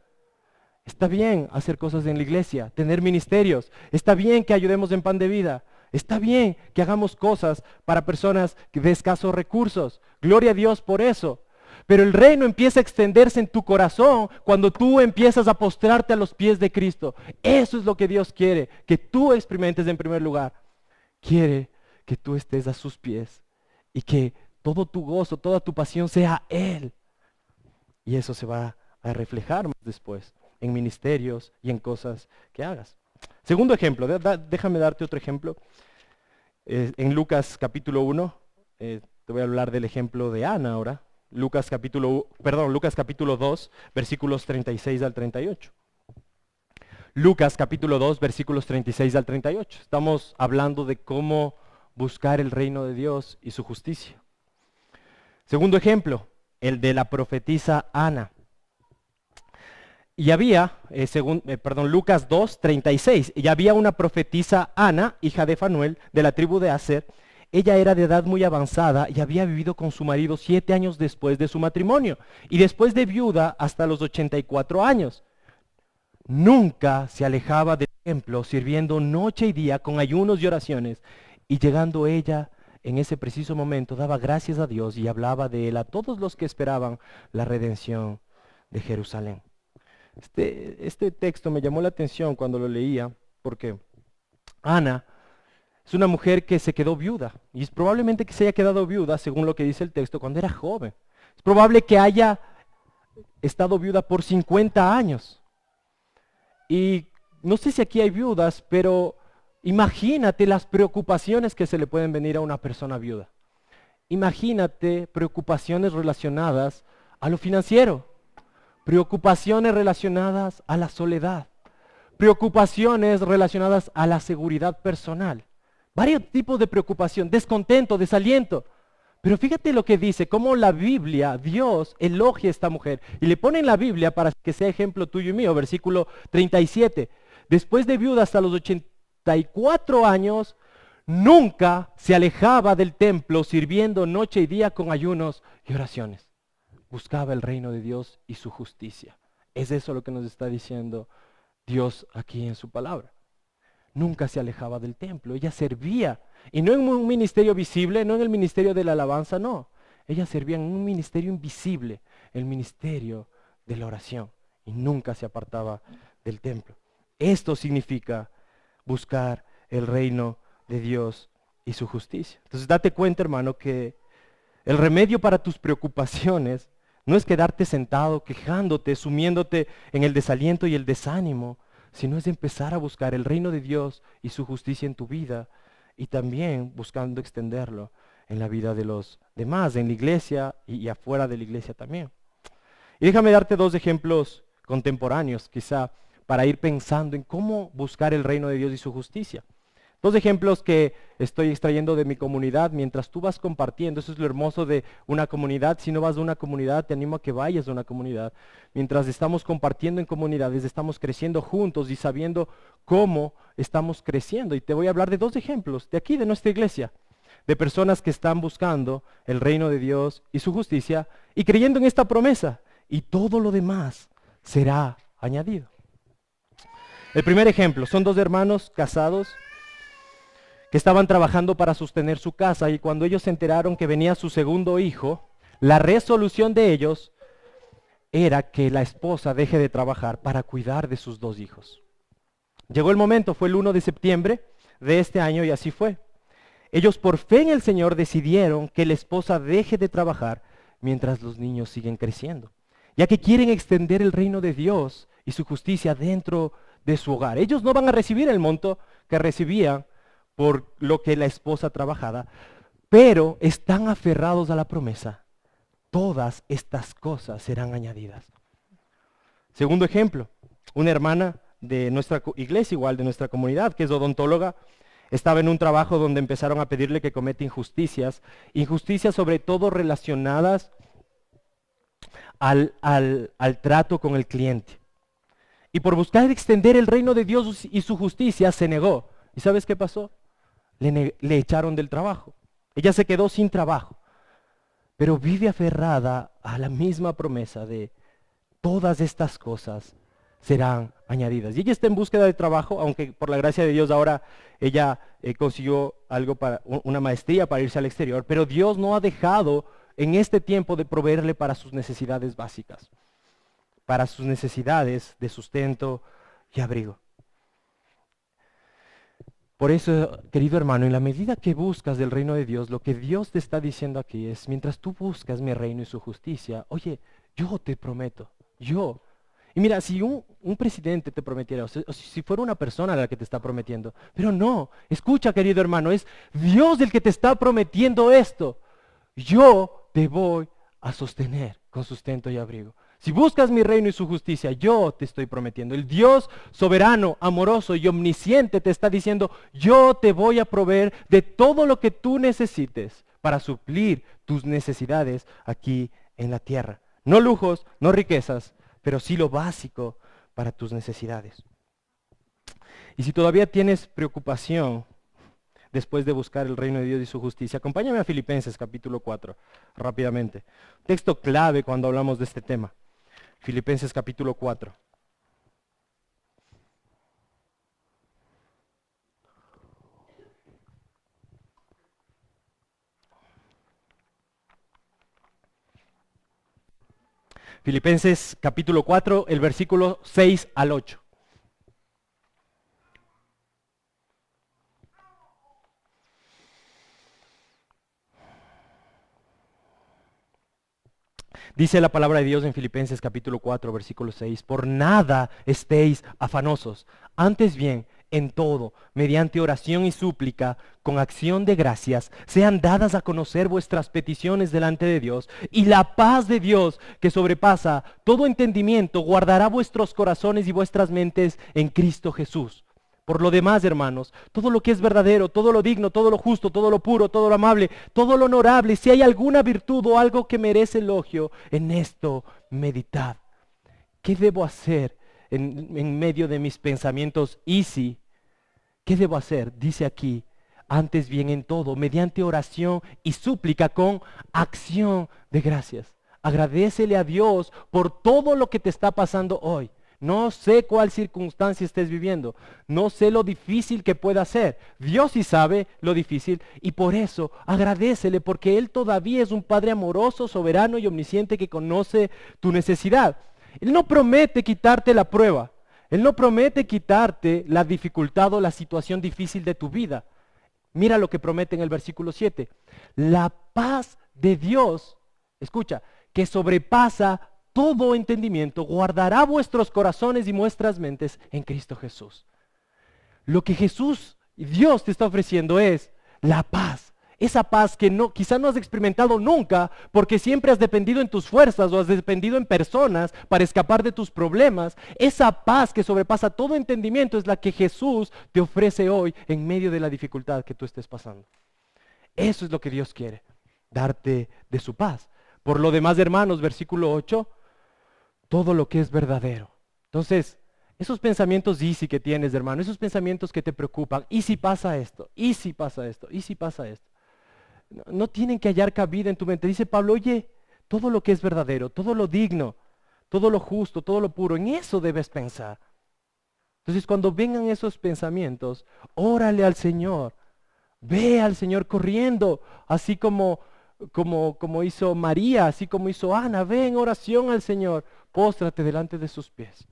Está bien hacer cosas en la iglesia, tener ministerios. Está bien que ayudemos en Pan de Vida. Está bien que hagamos cosas para personas de escasos recursos. Gloria a Dios por eso. Pero el reino empieza a extenderse en tu corazón cuando tú empiezas a postrarte a los pies de Cristo. Eso es lo que Dios quiere, que tú experimentes en primer lugar. Quiere que tú estés a sus pies y que todo tu gozo, toda tu pasión sea Él. Y eso se va a reflejar más después en ministerios y en cosas que hagas. Segundo ejemplo, déjame darte otro ejemplo. En Lucas capítulo 1, te voy a hablar del ejemplo de Ana ahora. Lucas capítulo 2, versículos 36 al 38. Lucas capítulo 2, versículos 36 al 38. Estamos hablando de cómo buscar el reino de Dios y su justicia. Segundo ejemplo, el de la profetisa Ana. Y había, Lucas 2, 36, y había una profetisa Ana, hija de Fanuel, de la tribu de Aser. Ella era de edad muy avanzada y había vivido con su marido 7 años después de su matrimonio, y después de viuda hasta los 84 años. Nunca se alejaba del templo, sirviendo noche y día con ayunos y oraciones, y llegando ella en ese preciso momento, daba gracias a Dios y hablaba de él a todos los que esperaban la redención de Jerusalén. Este texto me llamó la atención cuando lo leía, porque Ana es una mujer que se quedó viuda, y es probablemente que se haya quedado viuda, según lo que dice el texto, cuando era joven. Es probable que haya estado viuda por 50 años. Y no sé si aquí hay viudas, pero imagínate las preocupaciones que se le pueden venir a una persona viuda. Imagínate preocupaciones relacionadas a lo financiero, preocupaciones relacionadas a la soledad, preocupaciones relacionadas a la seguridad personal, varios tipos de preocupación, descontento, desaliento. Pero fíjate lo que dice, cómo la Biblia, Dios elogia a esta mujer. Y le pone en la Biblia para que sea ejemplo tuyo y mío, versículo 37. Después de viuda hasta los 84 años, nunca se alejaba del templo, sirviendo noche y día con ayunos y oraciones. Buscaba el reino de Dios y su justicia. Es eso lo que nos está diciendo Dios aquí en su palabra. Nunca se alejaba del templo, ella servía, y no en un ministerio visible, no en el ministerio de la alabanza, no. Ella servía en un ministerio invisible, el ministerio de la oración, y nunca se apartaba del templo. Esto significa buscar el reino de Dios y su justicia. Entonces date cuenta, hermano, que el remedio para tus preocupaciones no es quedarte sentado, quejándote, sumiéndote en el desaliento y el desánimo, sino es de empezar a buscar el reino de Dios y su justicia en tu vida, y también buscando extenderlo en la vida de los demás, en la iglesia y afuera de la iglesia también. Y déjame darte 2 ejemplos contemporáneos, quizá, para ir pensando en cómo buscar el reino de Dios y su justicia. 2 ejemplos que estoy extrayendo de mi comunidad mientras tú vas compartiendo. Eso es lo hermoso de una comunidad. Si no vas de una comunidad, te animo a que vayas de una comunidad. Mientras estamos compartiendo en comunidades, estamos creciendo juntos y sabiendo cómo estamos creciendo. Y te voy a hablar de 2 ejemplos de aquí, de nuestra iglesia, de personas que están buscando el reino de Dios y su justicia y creyendo en esta promesa. Y todo lo demás será añadido. El primer ejemplo, son 2 hermanos casados que estaban trabajando para sostener su casa, y cuando ellos se enteraron que venía su segundo hijo, la resolución de ellos era que la esposa deje de trabajar para cuidar de sus 2 hijos. Llegó el momento, fue el 1 de septiembre de este año, y así fue. Ellos por fe en el Señor decidieron que la esposa deje de trabajar mientras los niños siguen creciendo, ya que quieren extender el reino de Dios y su justicia dentro de su hogar. Ellos no van a recibir el monto que recibían por lo que la esposa trabajaba, pero están aferrados a la promesa. Todas estas cosas serán añadidas. Segundo ejemplo, una hermana de nuestra iglesia, igual de nuestra comunidad, que es odontóloga, estaba en un trabajo donde empezaron a pedirle que cometa injusticias sobre todo relacionadas al trato con el cliente. Y por buscar extender el reino de Dios y su justicia, se negó. ¿Y sabes qué pasó? Le echaron del trabajo. Ella se quedó sin trabajo, pero vive aferrada a la misma promesa de todas estas cosas serán añadidas. Y ella está en búsqueda de trabajo, aunque por la gracia de Dios ahora ella consiguió algo para una maestría para irse al exterior, pero Dios no ha dejado en este tiempo de proveerle para sus necesidades básicas, para sus necesidades de sustento y abrigo. Por eso, querido hermano, en la medida que buscas del reino de Dios, lo que Dios te está diciendo aquí es, mientras tú buscas mi reino y su justicia, oye, yo te prometo, yo. Y mira, si un presidente te prometiera, o si fuera una persona la que te está prometiendo, pero no, escucha, querido hermano, es Dios el que te está prometiendo esto. Yo te voy a sostener con sustento y abrigo. Si buscas mi reino y su justicia, yo te estoy prometiendo. El Dios soberano, amoroso y omnisciente te está diciendo, yo te voy a proveer de todo lo que tú necesites para suplir tus necesidades aquí en la tierra. No lujos, no riquezas, pero sí lo básico para tus necesidades. Y si todavía tienes preocupación después de buscar el reino de Dios y su justicia, acompáñame a Filipenses capítulo 4, rápidamente. Texto clave cuando hablamos de este tema. Filipenses capítulo 4. Filipenses capítulo 4, el versículo 6 al 8. Dice la palabra de Dios en Filipenses capítulo 4, versículo 6, por nada estéis afanosos, antes bien, en todo, mediante oración y súplica, con acción de gracias, sean dadas a conocer vuestras peticiones delante de Dios, y la paz de Dios, que sobrepasa todo entendimiento, guardará vuestros corazones y vuestras mentes en Cristo Jesús. Por lo demás, hermanos, todo lo que es verdadero, todo lo digno, todo lo justo, todo lo puro, todo lo amable, todo lo honorable, si hay alguna virtud o algo que merece elogio, en esto meditad. ¿Qué debo hacer en medio de mis pensamientos easy? ¿Qué debo hacer? Dice aquí, antes bien en todo, mediante oración y súplica con acción de gracias. Agradécele a Dios por todo lo que te está pasando hoy. No sé cuál circunstancia estés viviendo. No sé lo difícil que pueda ser. Dios sí sabe lo difícil y por eso agradécele porque Él todavía es un Padre amoroso, soberano y omnisciente que conoce tu necesidad. Él no promete quitarte la prueba. Él no promete quitarte la dificultad o la situación difícil de tu vida. Mira lo que promete en el versículo 7. La paz de Dios, escucha, que sobrepasa todo entendimiento, guardará vuestros corazones y vuestras mentes en Cristo Jesús. Lo que Jesús y Dios te está ofreciendo es la paz. Esa paz que quizá no has experimentado nunca porque siempre has dependido en tus fuerzas o has dependido en personas para escapar de tus problemas. Esa paz que sobrepasa todo entendimiento es la que Jesús te ofrece hoy en medio de la dificultad que tú estés pasando. Eso es lo que Dios quiere, darte de su paz. Por lo demás, hermanos, versículo 8, todo lo que es verdadero. Entonces, esos pensamientos easy que tienes, hermano, esos pensamientos que te preocupan, ¿y si pasa esto? ¿Y si pasa esto? ¿Y si pasa esto? No tienen que hallar cabida en tu mente. Dice Pablo, oye, todo lo que es verdadero, todo lo digno, todo lo justo, todo lo puro, en eso debes pensar. Entonces, cuando vengan esos pensamientos, órale al Señor, ve al Señor corriendo, así como hizo María, así como hizo Ana, ve en oración al Señor, póstrate delante de sus pies,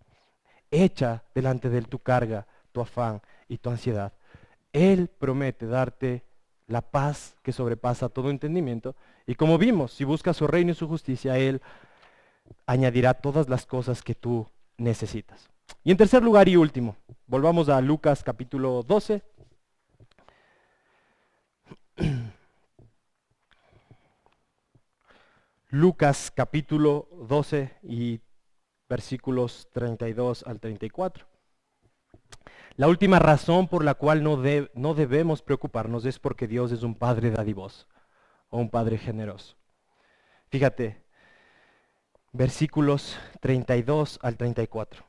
echa delante de Él tu carga, tu afán y tu ansiedad. Él promete darte la paz que sobrepasa todo entendimiento, y como vimos, si buscas su reino y su justicia, Él añadirá todas las cosas que tú necesitas. Y en tercer lugar y último, volvamos a Lucas capítulo 12. Lucas capítulo 12 y versículos 32 al 34. La última razón por la cual no debemos preocuparnos es porque Dios es un Padre dadivoso o un Padre generoso. Fíjate, versículos 32 al 34.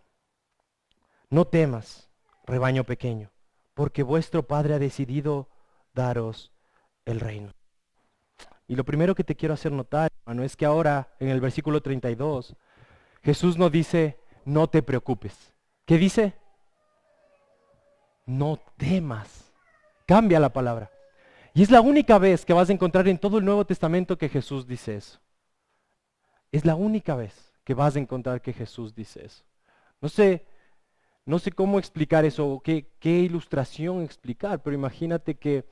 No temas, rebaño pequeño, porque vuestro Padre ha decidido daros el reino. Y lo primero que te quiero hacer notar, hermano, es que ahora en el versículo 32, Jesús no dice, no te preocupes. ¿Qué dice? No temas. Cambia la palabra. Y es la única vez que vas a encontrar en todo el Nuevo Testamento que Jesús dice eso. Es la única vez que vas a encontrar que Jesús dice eso. No sé cómo explicar eso, qué ilustración explicar, pero imagínate que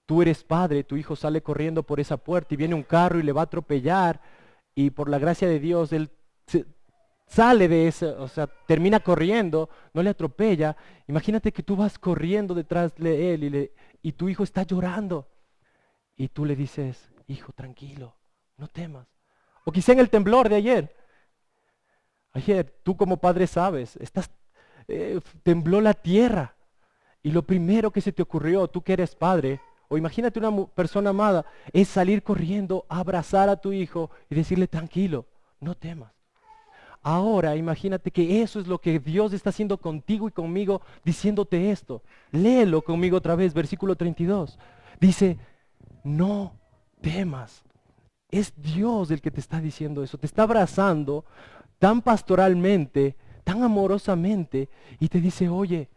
tú eres padre, tu hijo sale corriendo por esa puerta y viene un carro y le va a atropellar y por la gracia de Dios él sale de eso, o sea, termina corriendo, no le atropella. Imagínate que tú vas corriendo detrás de él y tu hijo está llorando y tú le dices, hijo, tranquilo, no temas. O quizá en el temblor de ayer, Ayer, tú como padre sabes, tembló la tierra. Y lo primero que se te ocurrió, tú que eres padre, o imagínate una persona amada, es salir corriendo, abrazar a tu hijo y decirle, tranquilo, no temas. Ahora imagínate que eso es lo que Dios está haciendo contigo y conmigo, diciéndote esto. Léelo conmigo otra vez, versículo 32. Dice, no temas. Es Dios el que te está diciendo eso, te está abrazando tan pastoralmente, tan amorosamente, y te dice, oye,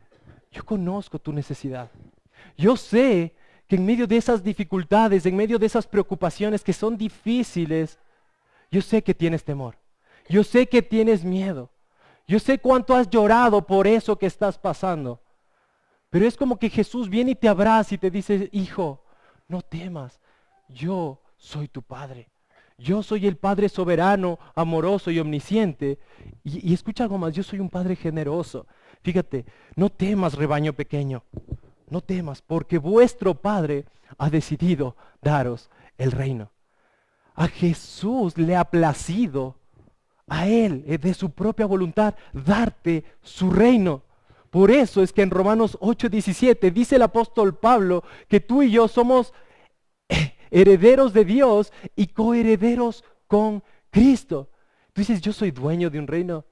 yo conozco tu necesidad. Yo sé que en medio de esas dificultades, en medio de esas preocupaciones que son difíciles, yo sé que tienes temor. Yo sé que tienes miedo. Yo sé cuánto has llorado por eso que estás pasando. Pero es como que Jesús viene y te abraza y te dice, hijo, no temas. Yo soy tu Padre. Yo soy el Padre soberano, amoroso y omnisciente. Y escucha algo más, yo soy un Padre generoso. Fíjate, no temas, rebaño pequeño. No temas, porque vuestro Padre ha decidido daros el reino. A Jesús le ha placido, a Él, de su propia voluntad, darte su reino. Por eso es que en Romanos 8:17 dice el apóstol Pablo que tú y yo somos herederos de Dios y coherederos con Cristo. Tú dices, yo soy dueño de un reino.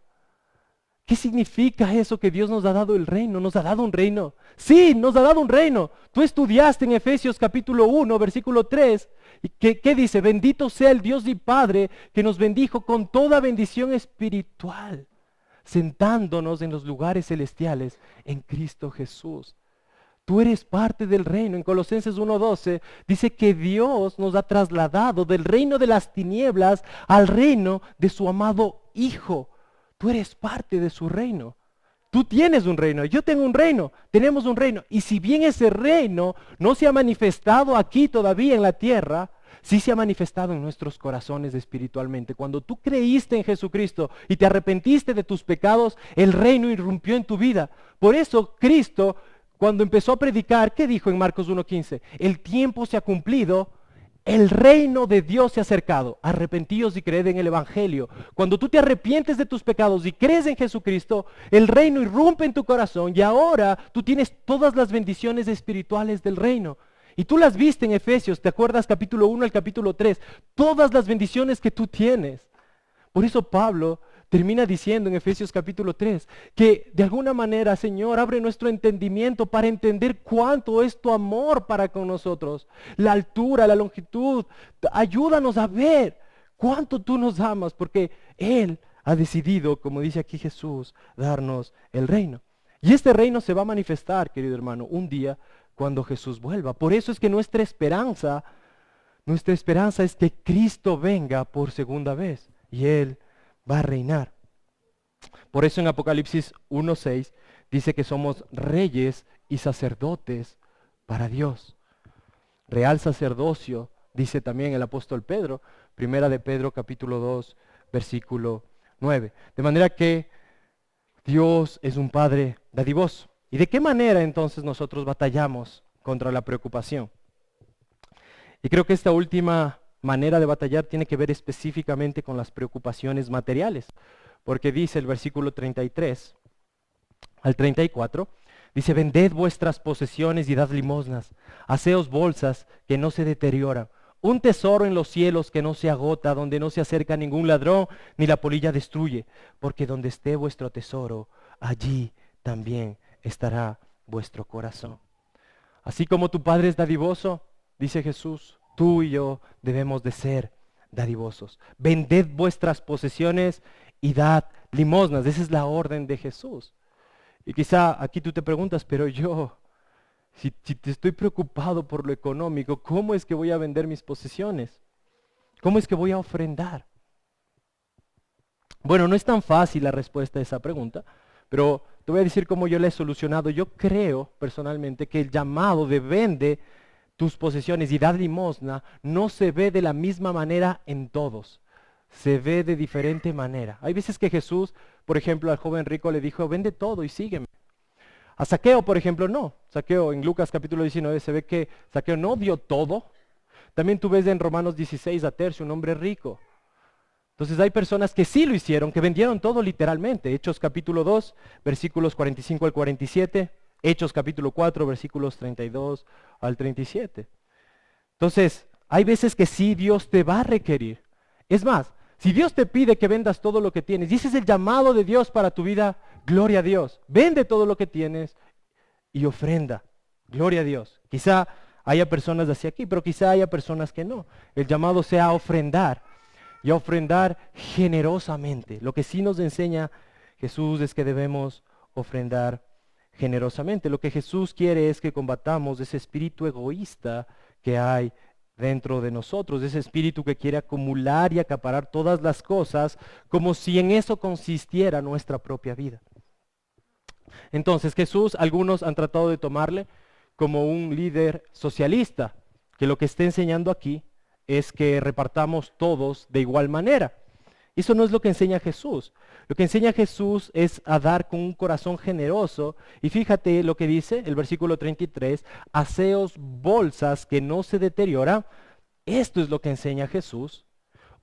¿Qué significa eso que Dios nos ha dado el reino? ¿Nos ha dado un reino? Sí, nos ha dado un reino. Tú estudiaste en Efesios capítulo 1, versículo 3. ¿Qué dice? Bendito sea el Dios y Padre que nos bendijo con toda bendición espiritual, sentándonos en los lugares celestiales en Cristo Jesús. Tú eres parte del reino. En Colosenses 1:12 dice que Dios nos ha trasladado del reino de las tinieblas al reino de su amado Hijo. Tú eres parte de su reino. Tú tienes un reino, yo tengo un reino, tenemos un reino. Y si bien ese reino no se ha manifestado aquí todavía en la tierra, sí se ha manifestado en nuestros corazones espiritualmente. Cuando tú creíste en Jesucristo y te arrepentiste de tus pecados, el reino irrumpió en tu vida. Por eso Cristo, cuando empezó a predicar, ¿qué dijo en Marcos 1:15? El tiempo se ha cumplido. El reino de Dios se ha acercado. Arrepentíos y creed en el Evangelio. Cuando tú te arrepientes de tus pecados y crees en Jesucristo, el reino irrumpe en tu corazón y ahora tú tienes todas las bendiciones espirituales del reino. Y tú las viste en Efesios, ¿te acuerdas? Capítulo 1 al capítulo 3. Todas las bendiciones que tú tienes. Por eso Pablo termina diciendo en Efesios capítulo 3 que de alguna manera, Señor, abre nuestro entendimiento para entender cuánto es tu amor para con nosotros. La altura, la longitud, ayúdanos a ver cuánto tú nos amas, porque Él ha decidido, como dice aquí Jesús, darnos el reino. Y este reino se va a manifestar, querido hermano, un día cuando Jesús vuelva. Por eso es que nuestra esperanza es que Cristo venga por segunda vez y Él va a reinar. Por eso en Apocalipsis 1:6 dice que somos reyes y sacerdotes para Dios. Real sacerdocio, dice también el apóstol Pedro, primera de Pedro capítulo 2, versículo 9. De manera que Dios es un Padre dadivoso. ¿Y de qué manera entonces nosotros batallamos contra la preocupación? Y creo que esta última manera de batallar tiene que ver específicamente con las preocupaciones materiales, porque dice el versículo 33 al 34, dice, vended vuestras posesiones y dad limosnas, haceos bolsas que no se deterioran, un tesoro en los cielos que no se agota, donde no se acerca ningún ladrón ni la polilla destruye, porque donde esté vuestro tesoro, allí también estará vuestro corazón. Así como tu Padre es dadivoso, dice Jesús, tú y yo debemos de ser dadivosos. Vended vuestras posesiones y dad limosnas. Esa es la orden de Jesús. Y quizá aquí tú te preguntas, pero yo, si te estoy preocupado por lo económico, ¿cómo es que voy a vender mis posesiones? ¿Cómo es que voy a ofrendar? Bueno, no es tan fácil la respuesta a esa pregunta, pero te voy a decir cómo yo la he solucionado. Yo creo personalmente que el llamado de vende tus posesiones y dad limosna no se ve de la misma manera en todos. Se ve de diferente manera. Hay veces que Jesús, por ejemplo, al joven rico le dijo, vende todo y sígueme. A Zaqueo, por ejemplo, no. Zaqueo, en Lucas capítulo 19 se ve que Zaqueo no dio todo. También tú ves en Romanos 16 a Tercio, un hombre rico. Entonces hay personas que sí lo hicieron, que vendieron todo literalmente. Hechos capítulo 2, versículos 45 al 47. Hechos capítulo 4, versículos 32 al 37. Entonces, hay veces que sí Dios te va a requerir. Es más, si Dios te pide que vendas todo lo que tienes, y ese es el llamado de Dios para tu vida, gloria a Dios. Vende todo lo que tienes y ofrenda. Gloria a Dios. Quizá haya personas de hacia aquí, pero quizá haya personas que no. El llamado sea a ofrendar y a ofrendar generosamente. Lo que sí nos enseña Jesús es que debemos ofrendar generosamente. Lo que Jesús quiere es que combatamos ese espíritu egoísta que hay dentro de nosotros, ese espíritu que quiere acumular y acaparar todas las cosas como si en eso consistiera nuestra propia vida. Entonces Jesús, algunos han tratado de tomarle como un líder socialista, que lo que está enseñando aquí es que repartamos todos de igual manera. Eso no es lo que enseña Jesús. Lo que enseña Jesús es a dar con un corazón generoso. Y fíjate lo que dice el versículo 33, haceos bolsas que no se deterioran. Esto es lo que enseña Jesús.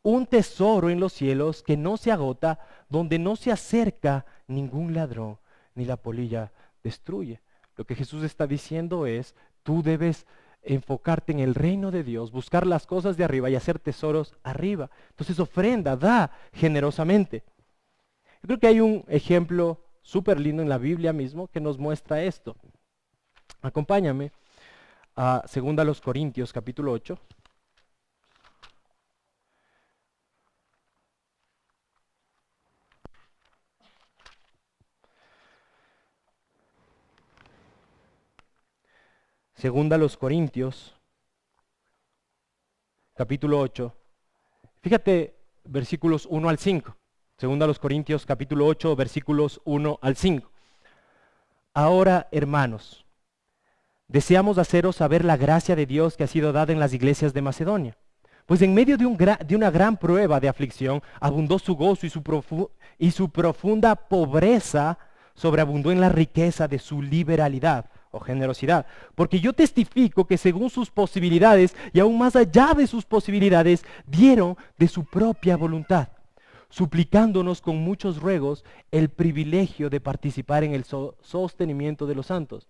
Un tesoro en los cielos que no se agota, donde no se acerca ningún ladrón, ni la polilla destruye. Lo que Jesús está diciendo es, tú debes enfocarte en el reino de Dios, buscar las cosas de arriba y hacer tesoros arriba. Entonces ofrenda, da generosamente. Yo creo que hay un ejemplo súper lindo en la Biblia mismo que nos muestra esto. Acompáñame a 2 Corintios capítulo 8. Segunda a los Corintios, capítulo 8. Fíjate, versículos 1 al 5. Segunda a los Corintios, capítulo 8, versículos 1 al 5. Ahora, hermanos, deseamos haceros saber la gracia de Dios que ha sido dada en las iglesias de Macedonia. Pues en medio de una gran prueba de aflicción, abundó su gozo y su profunda pobreza sobreabundó en la riqueza de su liberalidad o generosidad. Porque yo testifico que según sus posibilidades y aún más allá de sus posibilidades, dieron de su propia voluntad, suplicándonos con muchos ruegos el privilegio de participar en el sostenimiento de los santos.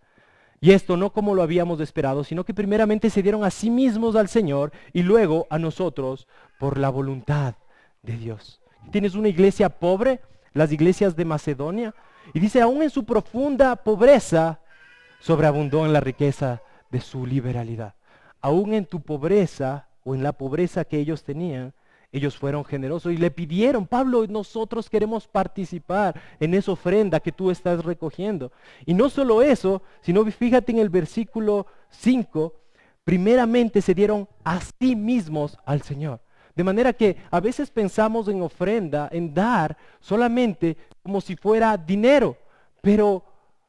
Y esto no como lo habíamos esperado, sino que primeramente se dieron a sí mismos al Señor y luego a nosotros por la voluntad de Dios. Tienes una iglesia pobre, las iglesias de Macedonia, y dice, aún en su profunda pobreza, sobreabundó en la riqueza de su liberalidad. Aún en tu pobreza o en la pobreza que ellos tenían, ellos fueron generosos y le pidieron, Pablo, nosotros queremos participar en esa ofrenda que tú estás recogiendo. Y no solo eso, sino fíjate en el versículo 5, primeramente se dieron a sí mismos al Señor. De manera que a veces pensamos en ofrenda, en dar solamente como si fuera dinero, pero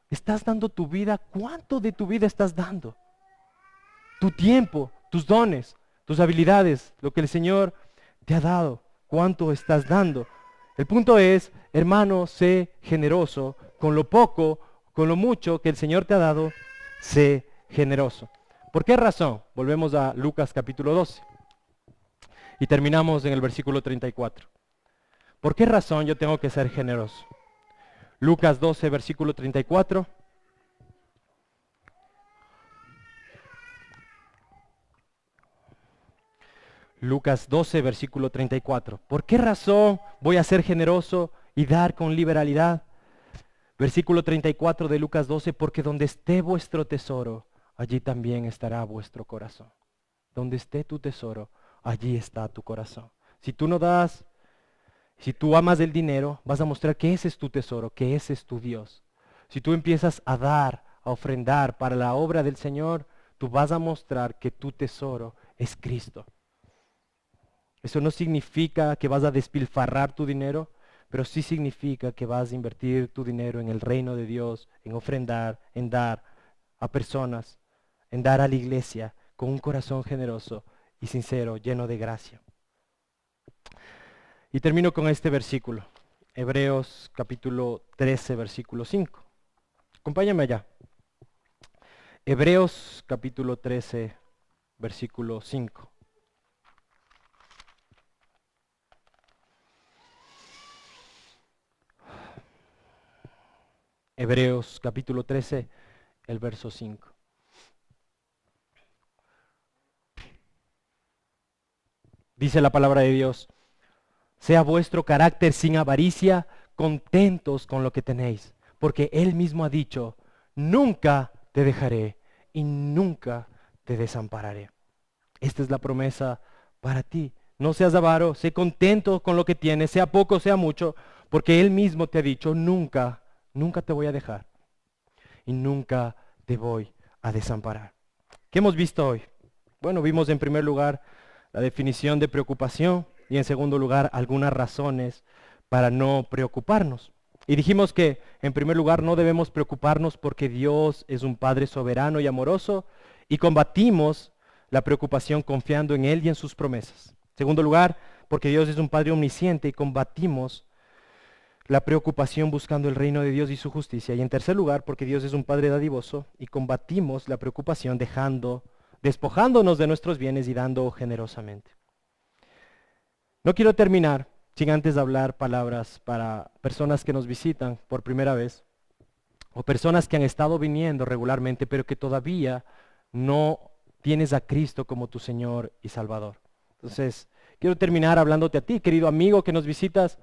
estás dando tu vida. ¿Cuánto de tu vida estás dando? Tu tiempo, tus dones, tus habilidades, lo que el Señor te ha dado, cuánto estás dando. El punto es, hermano, sé generoso con lo poco, con lo mucho que el Señor te ha dado, sé generoso. ¿Por qué razón? Volvemos a Lucas capítulo 12 y terminamos en el versículo 34. ¿Por qué razón yo tengo que ser generoso? Lucas 12, versículo 34. Lucas 12, versículo 34. ¿Por qué razón voy a ser generoso y dar con liberalidad? Versículo 34 de Lucas 12, porque donde esté vuestro tesoro, allí también estará vuestro corazón. Donde esté tu tesoro, allí está tu corazón. Si tú no das, si tú amas el dinero, vas a mostrar que ese es tu tesoro, que ese es tu Dios. Si tú empiezas a dar, a ofrendar para la obra del Señor, tú vas a mostrar que tu tesoro es Cristo. Eso no significa que vas a despilfarrar tu dinero, pero sí significa que vas a invertir tu dinero en el reino de Dios, en ofrendar, en dar a personas, en dar a la iglesia con un corazón generoso y sincero, lleno de gracia. Y termino con este versículo, Hebreos capítulo 13, versículo 5. Acompáñame allá. Hebreos capítulo 13, versículo 5. Hebreos capítulo 13, el verso 5. Dice la palabra de Dios: sea vuestro carácter sin avaricia, contentos con lo que tenéis, porque Él mismo ha dicho, nunca te dejaré y nunca te desampararé. Esta es la promesa para ti. No seas avaro, sé contento con lo que tienes, sea poco, sea mucho, porque Él mismo te ha dicho, nunca, nunca te voy a dejar y nunca te voy a desamparar. ¿Qué hemos visto hoy? Bueno, vimos en primer lugar la definición de preocupación y en segundo lugar algunas razones para no preocuparnos. Y dijimos que en primer lugar no debemos preocuparnos porque Dios es un Padre soberano y amoroso y combatimos la preocupación confiando en Él y en sus promesas. En segundo lugar, porque Dios es un Padre omnisciente y combatimos la preocupación buscando el reino de Dios y su justicia. Y en tercer lugar, porque Dios es un Padre dadivoso y combatimos la preocupación despojándonos de nuestros bienes y dando generosamente. No quiero terminar sin antes hablar palabras para personas que nos visitan por primera vez o personas que han estado viniendo regularmente pero que todavía no tienes a Cristo como tu Señor y Salvador. Entonces, quiero terminar hablándote a ti, querido amigo que nos visitas,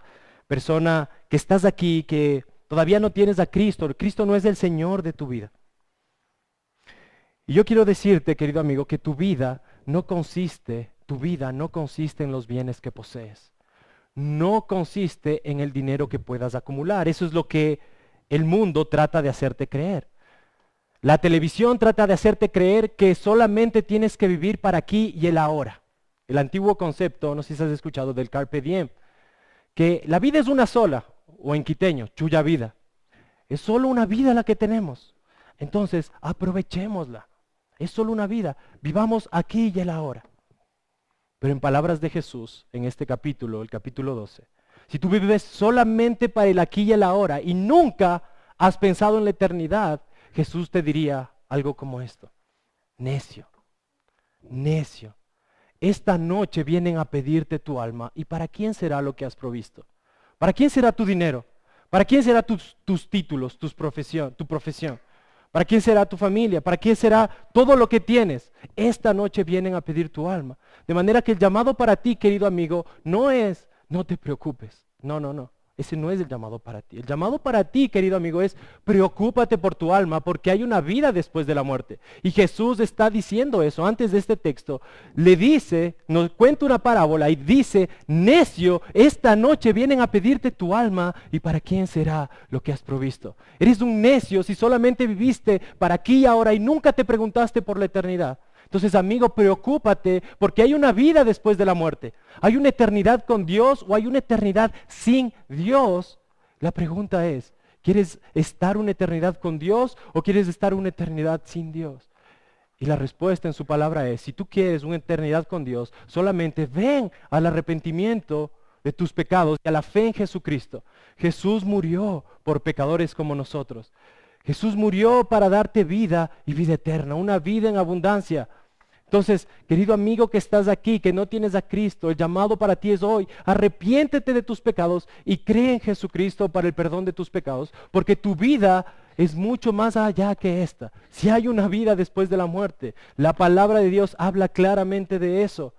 persona que estás aquí, que todavía no tienes a Cristo. Cristo no es el Señor de tu vida. Y yo quiero decirte, querido amigo, que tu vida no consiste en los bienes que posees. No consiste en el dinero que puedas acumular. Eso es lo que el mundo trata de hacerte creer. La televisión trata de hacerte creer que solamente tienes que vivir para aquí y el ahora. El antiguo concepto, no sé si has escuchado, del carpe diem, que la vida es una sola, o en quiteño, chuya vida. Es solo una vida la que tenemos. Entonces, aprovechémosla. Es solo una vida. Vivamos aquí y el ahora. Pero en palabras de Jesús, en este capítulo, el capítulo 12, si tú vives solamente para el aquí y el ahora y nunca has pensado en la eternidad, Jesús te diría algo como esto: necio, necio. Esta noche vienen a pedirte tu alma. ¿Y para quién será lo que has provisto? ¿Para quién será tu dinero? ¿Para quién será tus títulos, tu profesión? ¿Para quién será tu familia? ¿Para quién será todo lo que tienes? Esta noche vienen a pedir tu alma. De manera que el llamado para ti, querido amigo, no es, no te preocupes. No, no, no. Ese no es el llamado para ti. El llamado para ti, querido amigo, es preocúpate por tu alma porque hay una vida después de la muerte. Y Jesús está diciendo eso antes de este texto. Le dice, nos cuenta una parábola y dice, necio, esta noche vienen a pedirte tu alma y ¿para quién será lo que has provisto? Eres un necio si solamente viviste para aquí y ahora y nunca te preguntaste por la eternidad. Entonces, amigo, preocúpate porque hay una vida después de la muerte. ¿Hay una eternidad con Dios o hay una eternidad sin Dios? La pregunta es, ¿quieres estar una eternidad con Dios o quieres estar una eternidad sin Dios? Y la respuesta en su palabra es, si tú quieres una eternidad con Dios, solamente ven al arrepentimiento de tus pecados y a la fe en Jesucristo. Jesús murió por pecadores como nosotros. Jesús murió para darte vida y vida eterna, una vida en abundancia. Entonces, querido amigo que estás aquí, que no tienes a Cristo, el llamado para ti es hoy, arrepiéntete de tus pecados y cree en Jesucristo para el perdón de tus pecados, porque tu vida es mucho más allá que esta. Si hay una vida después de la muerte, la palabra de Dios habla claramente de eso.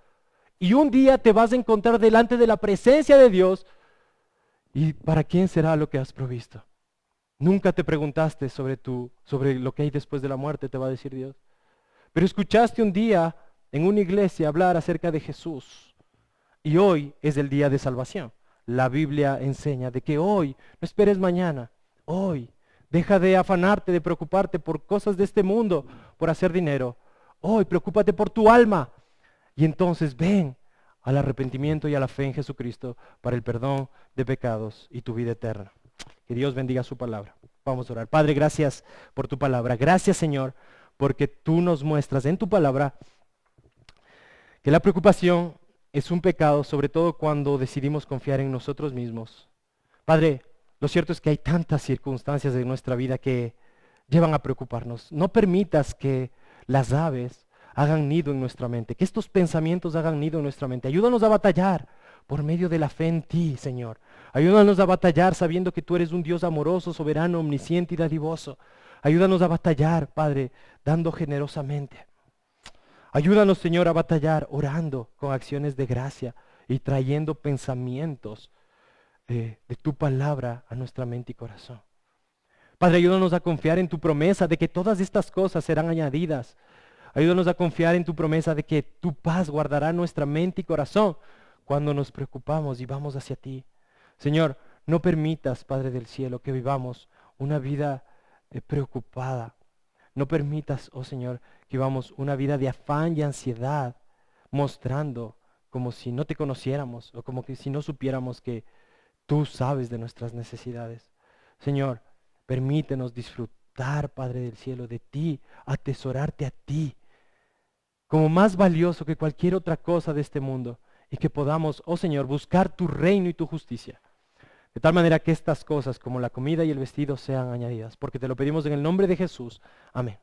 Y un día te vas a encontrar delante de la presencia de Dios, ¿y para quién será lo que has provisto? Nunca te preguntaste sobre lo que hay después de la muerte, te va a decir Dios. Pero escuchaste un día en una iglesia hablar acerca de Jesús. Y hoy es el día de salvación. La Biblia enseña de que hoy, no esperes mañana, hoy, deja de afanarte, de preocuparte por cosas de este mundo, por hacer dinero. Hoy, preocúpate por tu alma. Y entonces ven al arrepentimiento y a la fe en Jesucristo para el perdón de pecados y tu vida eterna. Que Dios bendiga su palabra. Vamos a orar. Padre, gracias por tu palabra. Gracias, Señor, porque tú nos muestras en tu palabra que la preocupación es un pecado, sobre todo cuando decidimos confiar en nosotros mismos. Padre, lo cierto es que hay tantas circunstancias en nuestra vida que llevan a preocuparnos. No permitas que las aves hagan nido en nuestra mente, que estos pensamientos hagan nido en nuestra mente. Ayúdanos a batallar por medio de la fe en ti, Señor, Ayúdanos a batallar sabiendo que tú eres un Dios amoroso, soberano, omnisciente y dadivoso. Ayúdanos a batallar, Padre, dando generosamente. Ayúdanos, Señor, a batallar orando con acciones de gracia y trayendo pensamientos de tu palabra a nuestra mente y corazón. Padre, ayúdanos a confiar en tu promesa de que todas estas cosas serán añadidas. Ayúdanos a confiar en tu promesa de que tu paz guardará nuestra mente y corazón cuando nos preocupamos y vamos hacia ti. Señor, no permitas, Padre del cielo, que vivamos una vida preocupada. No permitas, oh Señor, que vivamos una vida de afán y ansiedad, mostrando como si no te conociéramos o como que si no supiéramos que tú sabes de nuestras necesidades. Señor, permítenos disfrutar, Padre del cielo, de ti, atesorarte a ti, como más valioso que cualquier otra cosa de este mundo, y que podamos, oh Señor, buscar tu reino y tu justicia, de tal manera que estas cosas como la comida y el vestido sean añadidas, porque te lo pedimos en el nombre de Jesús. Amén.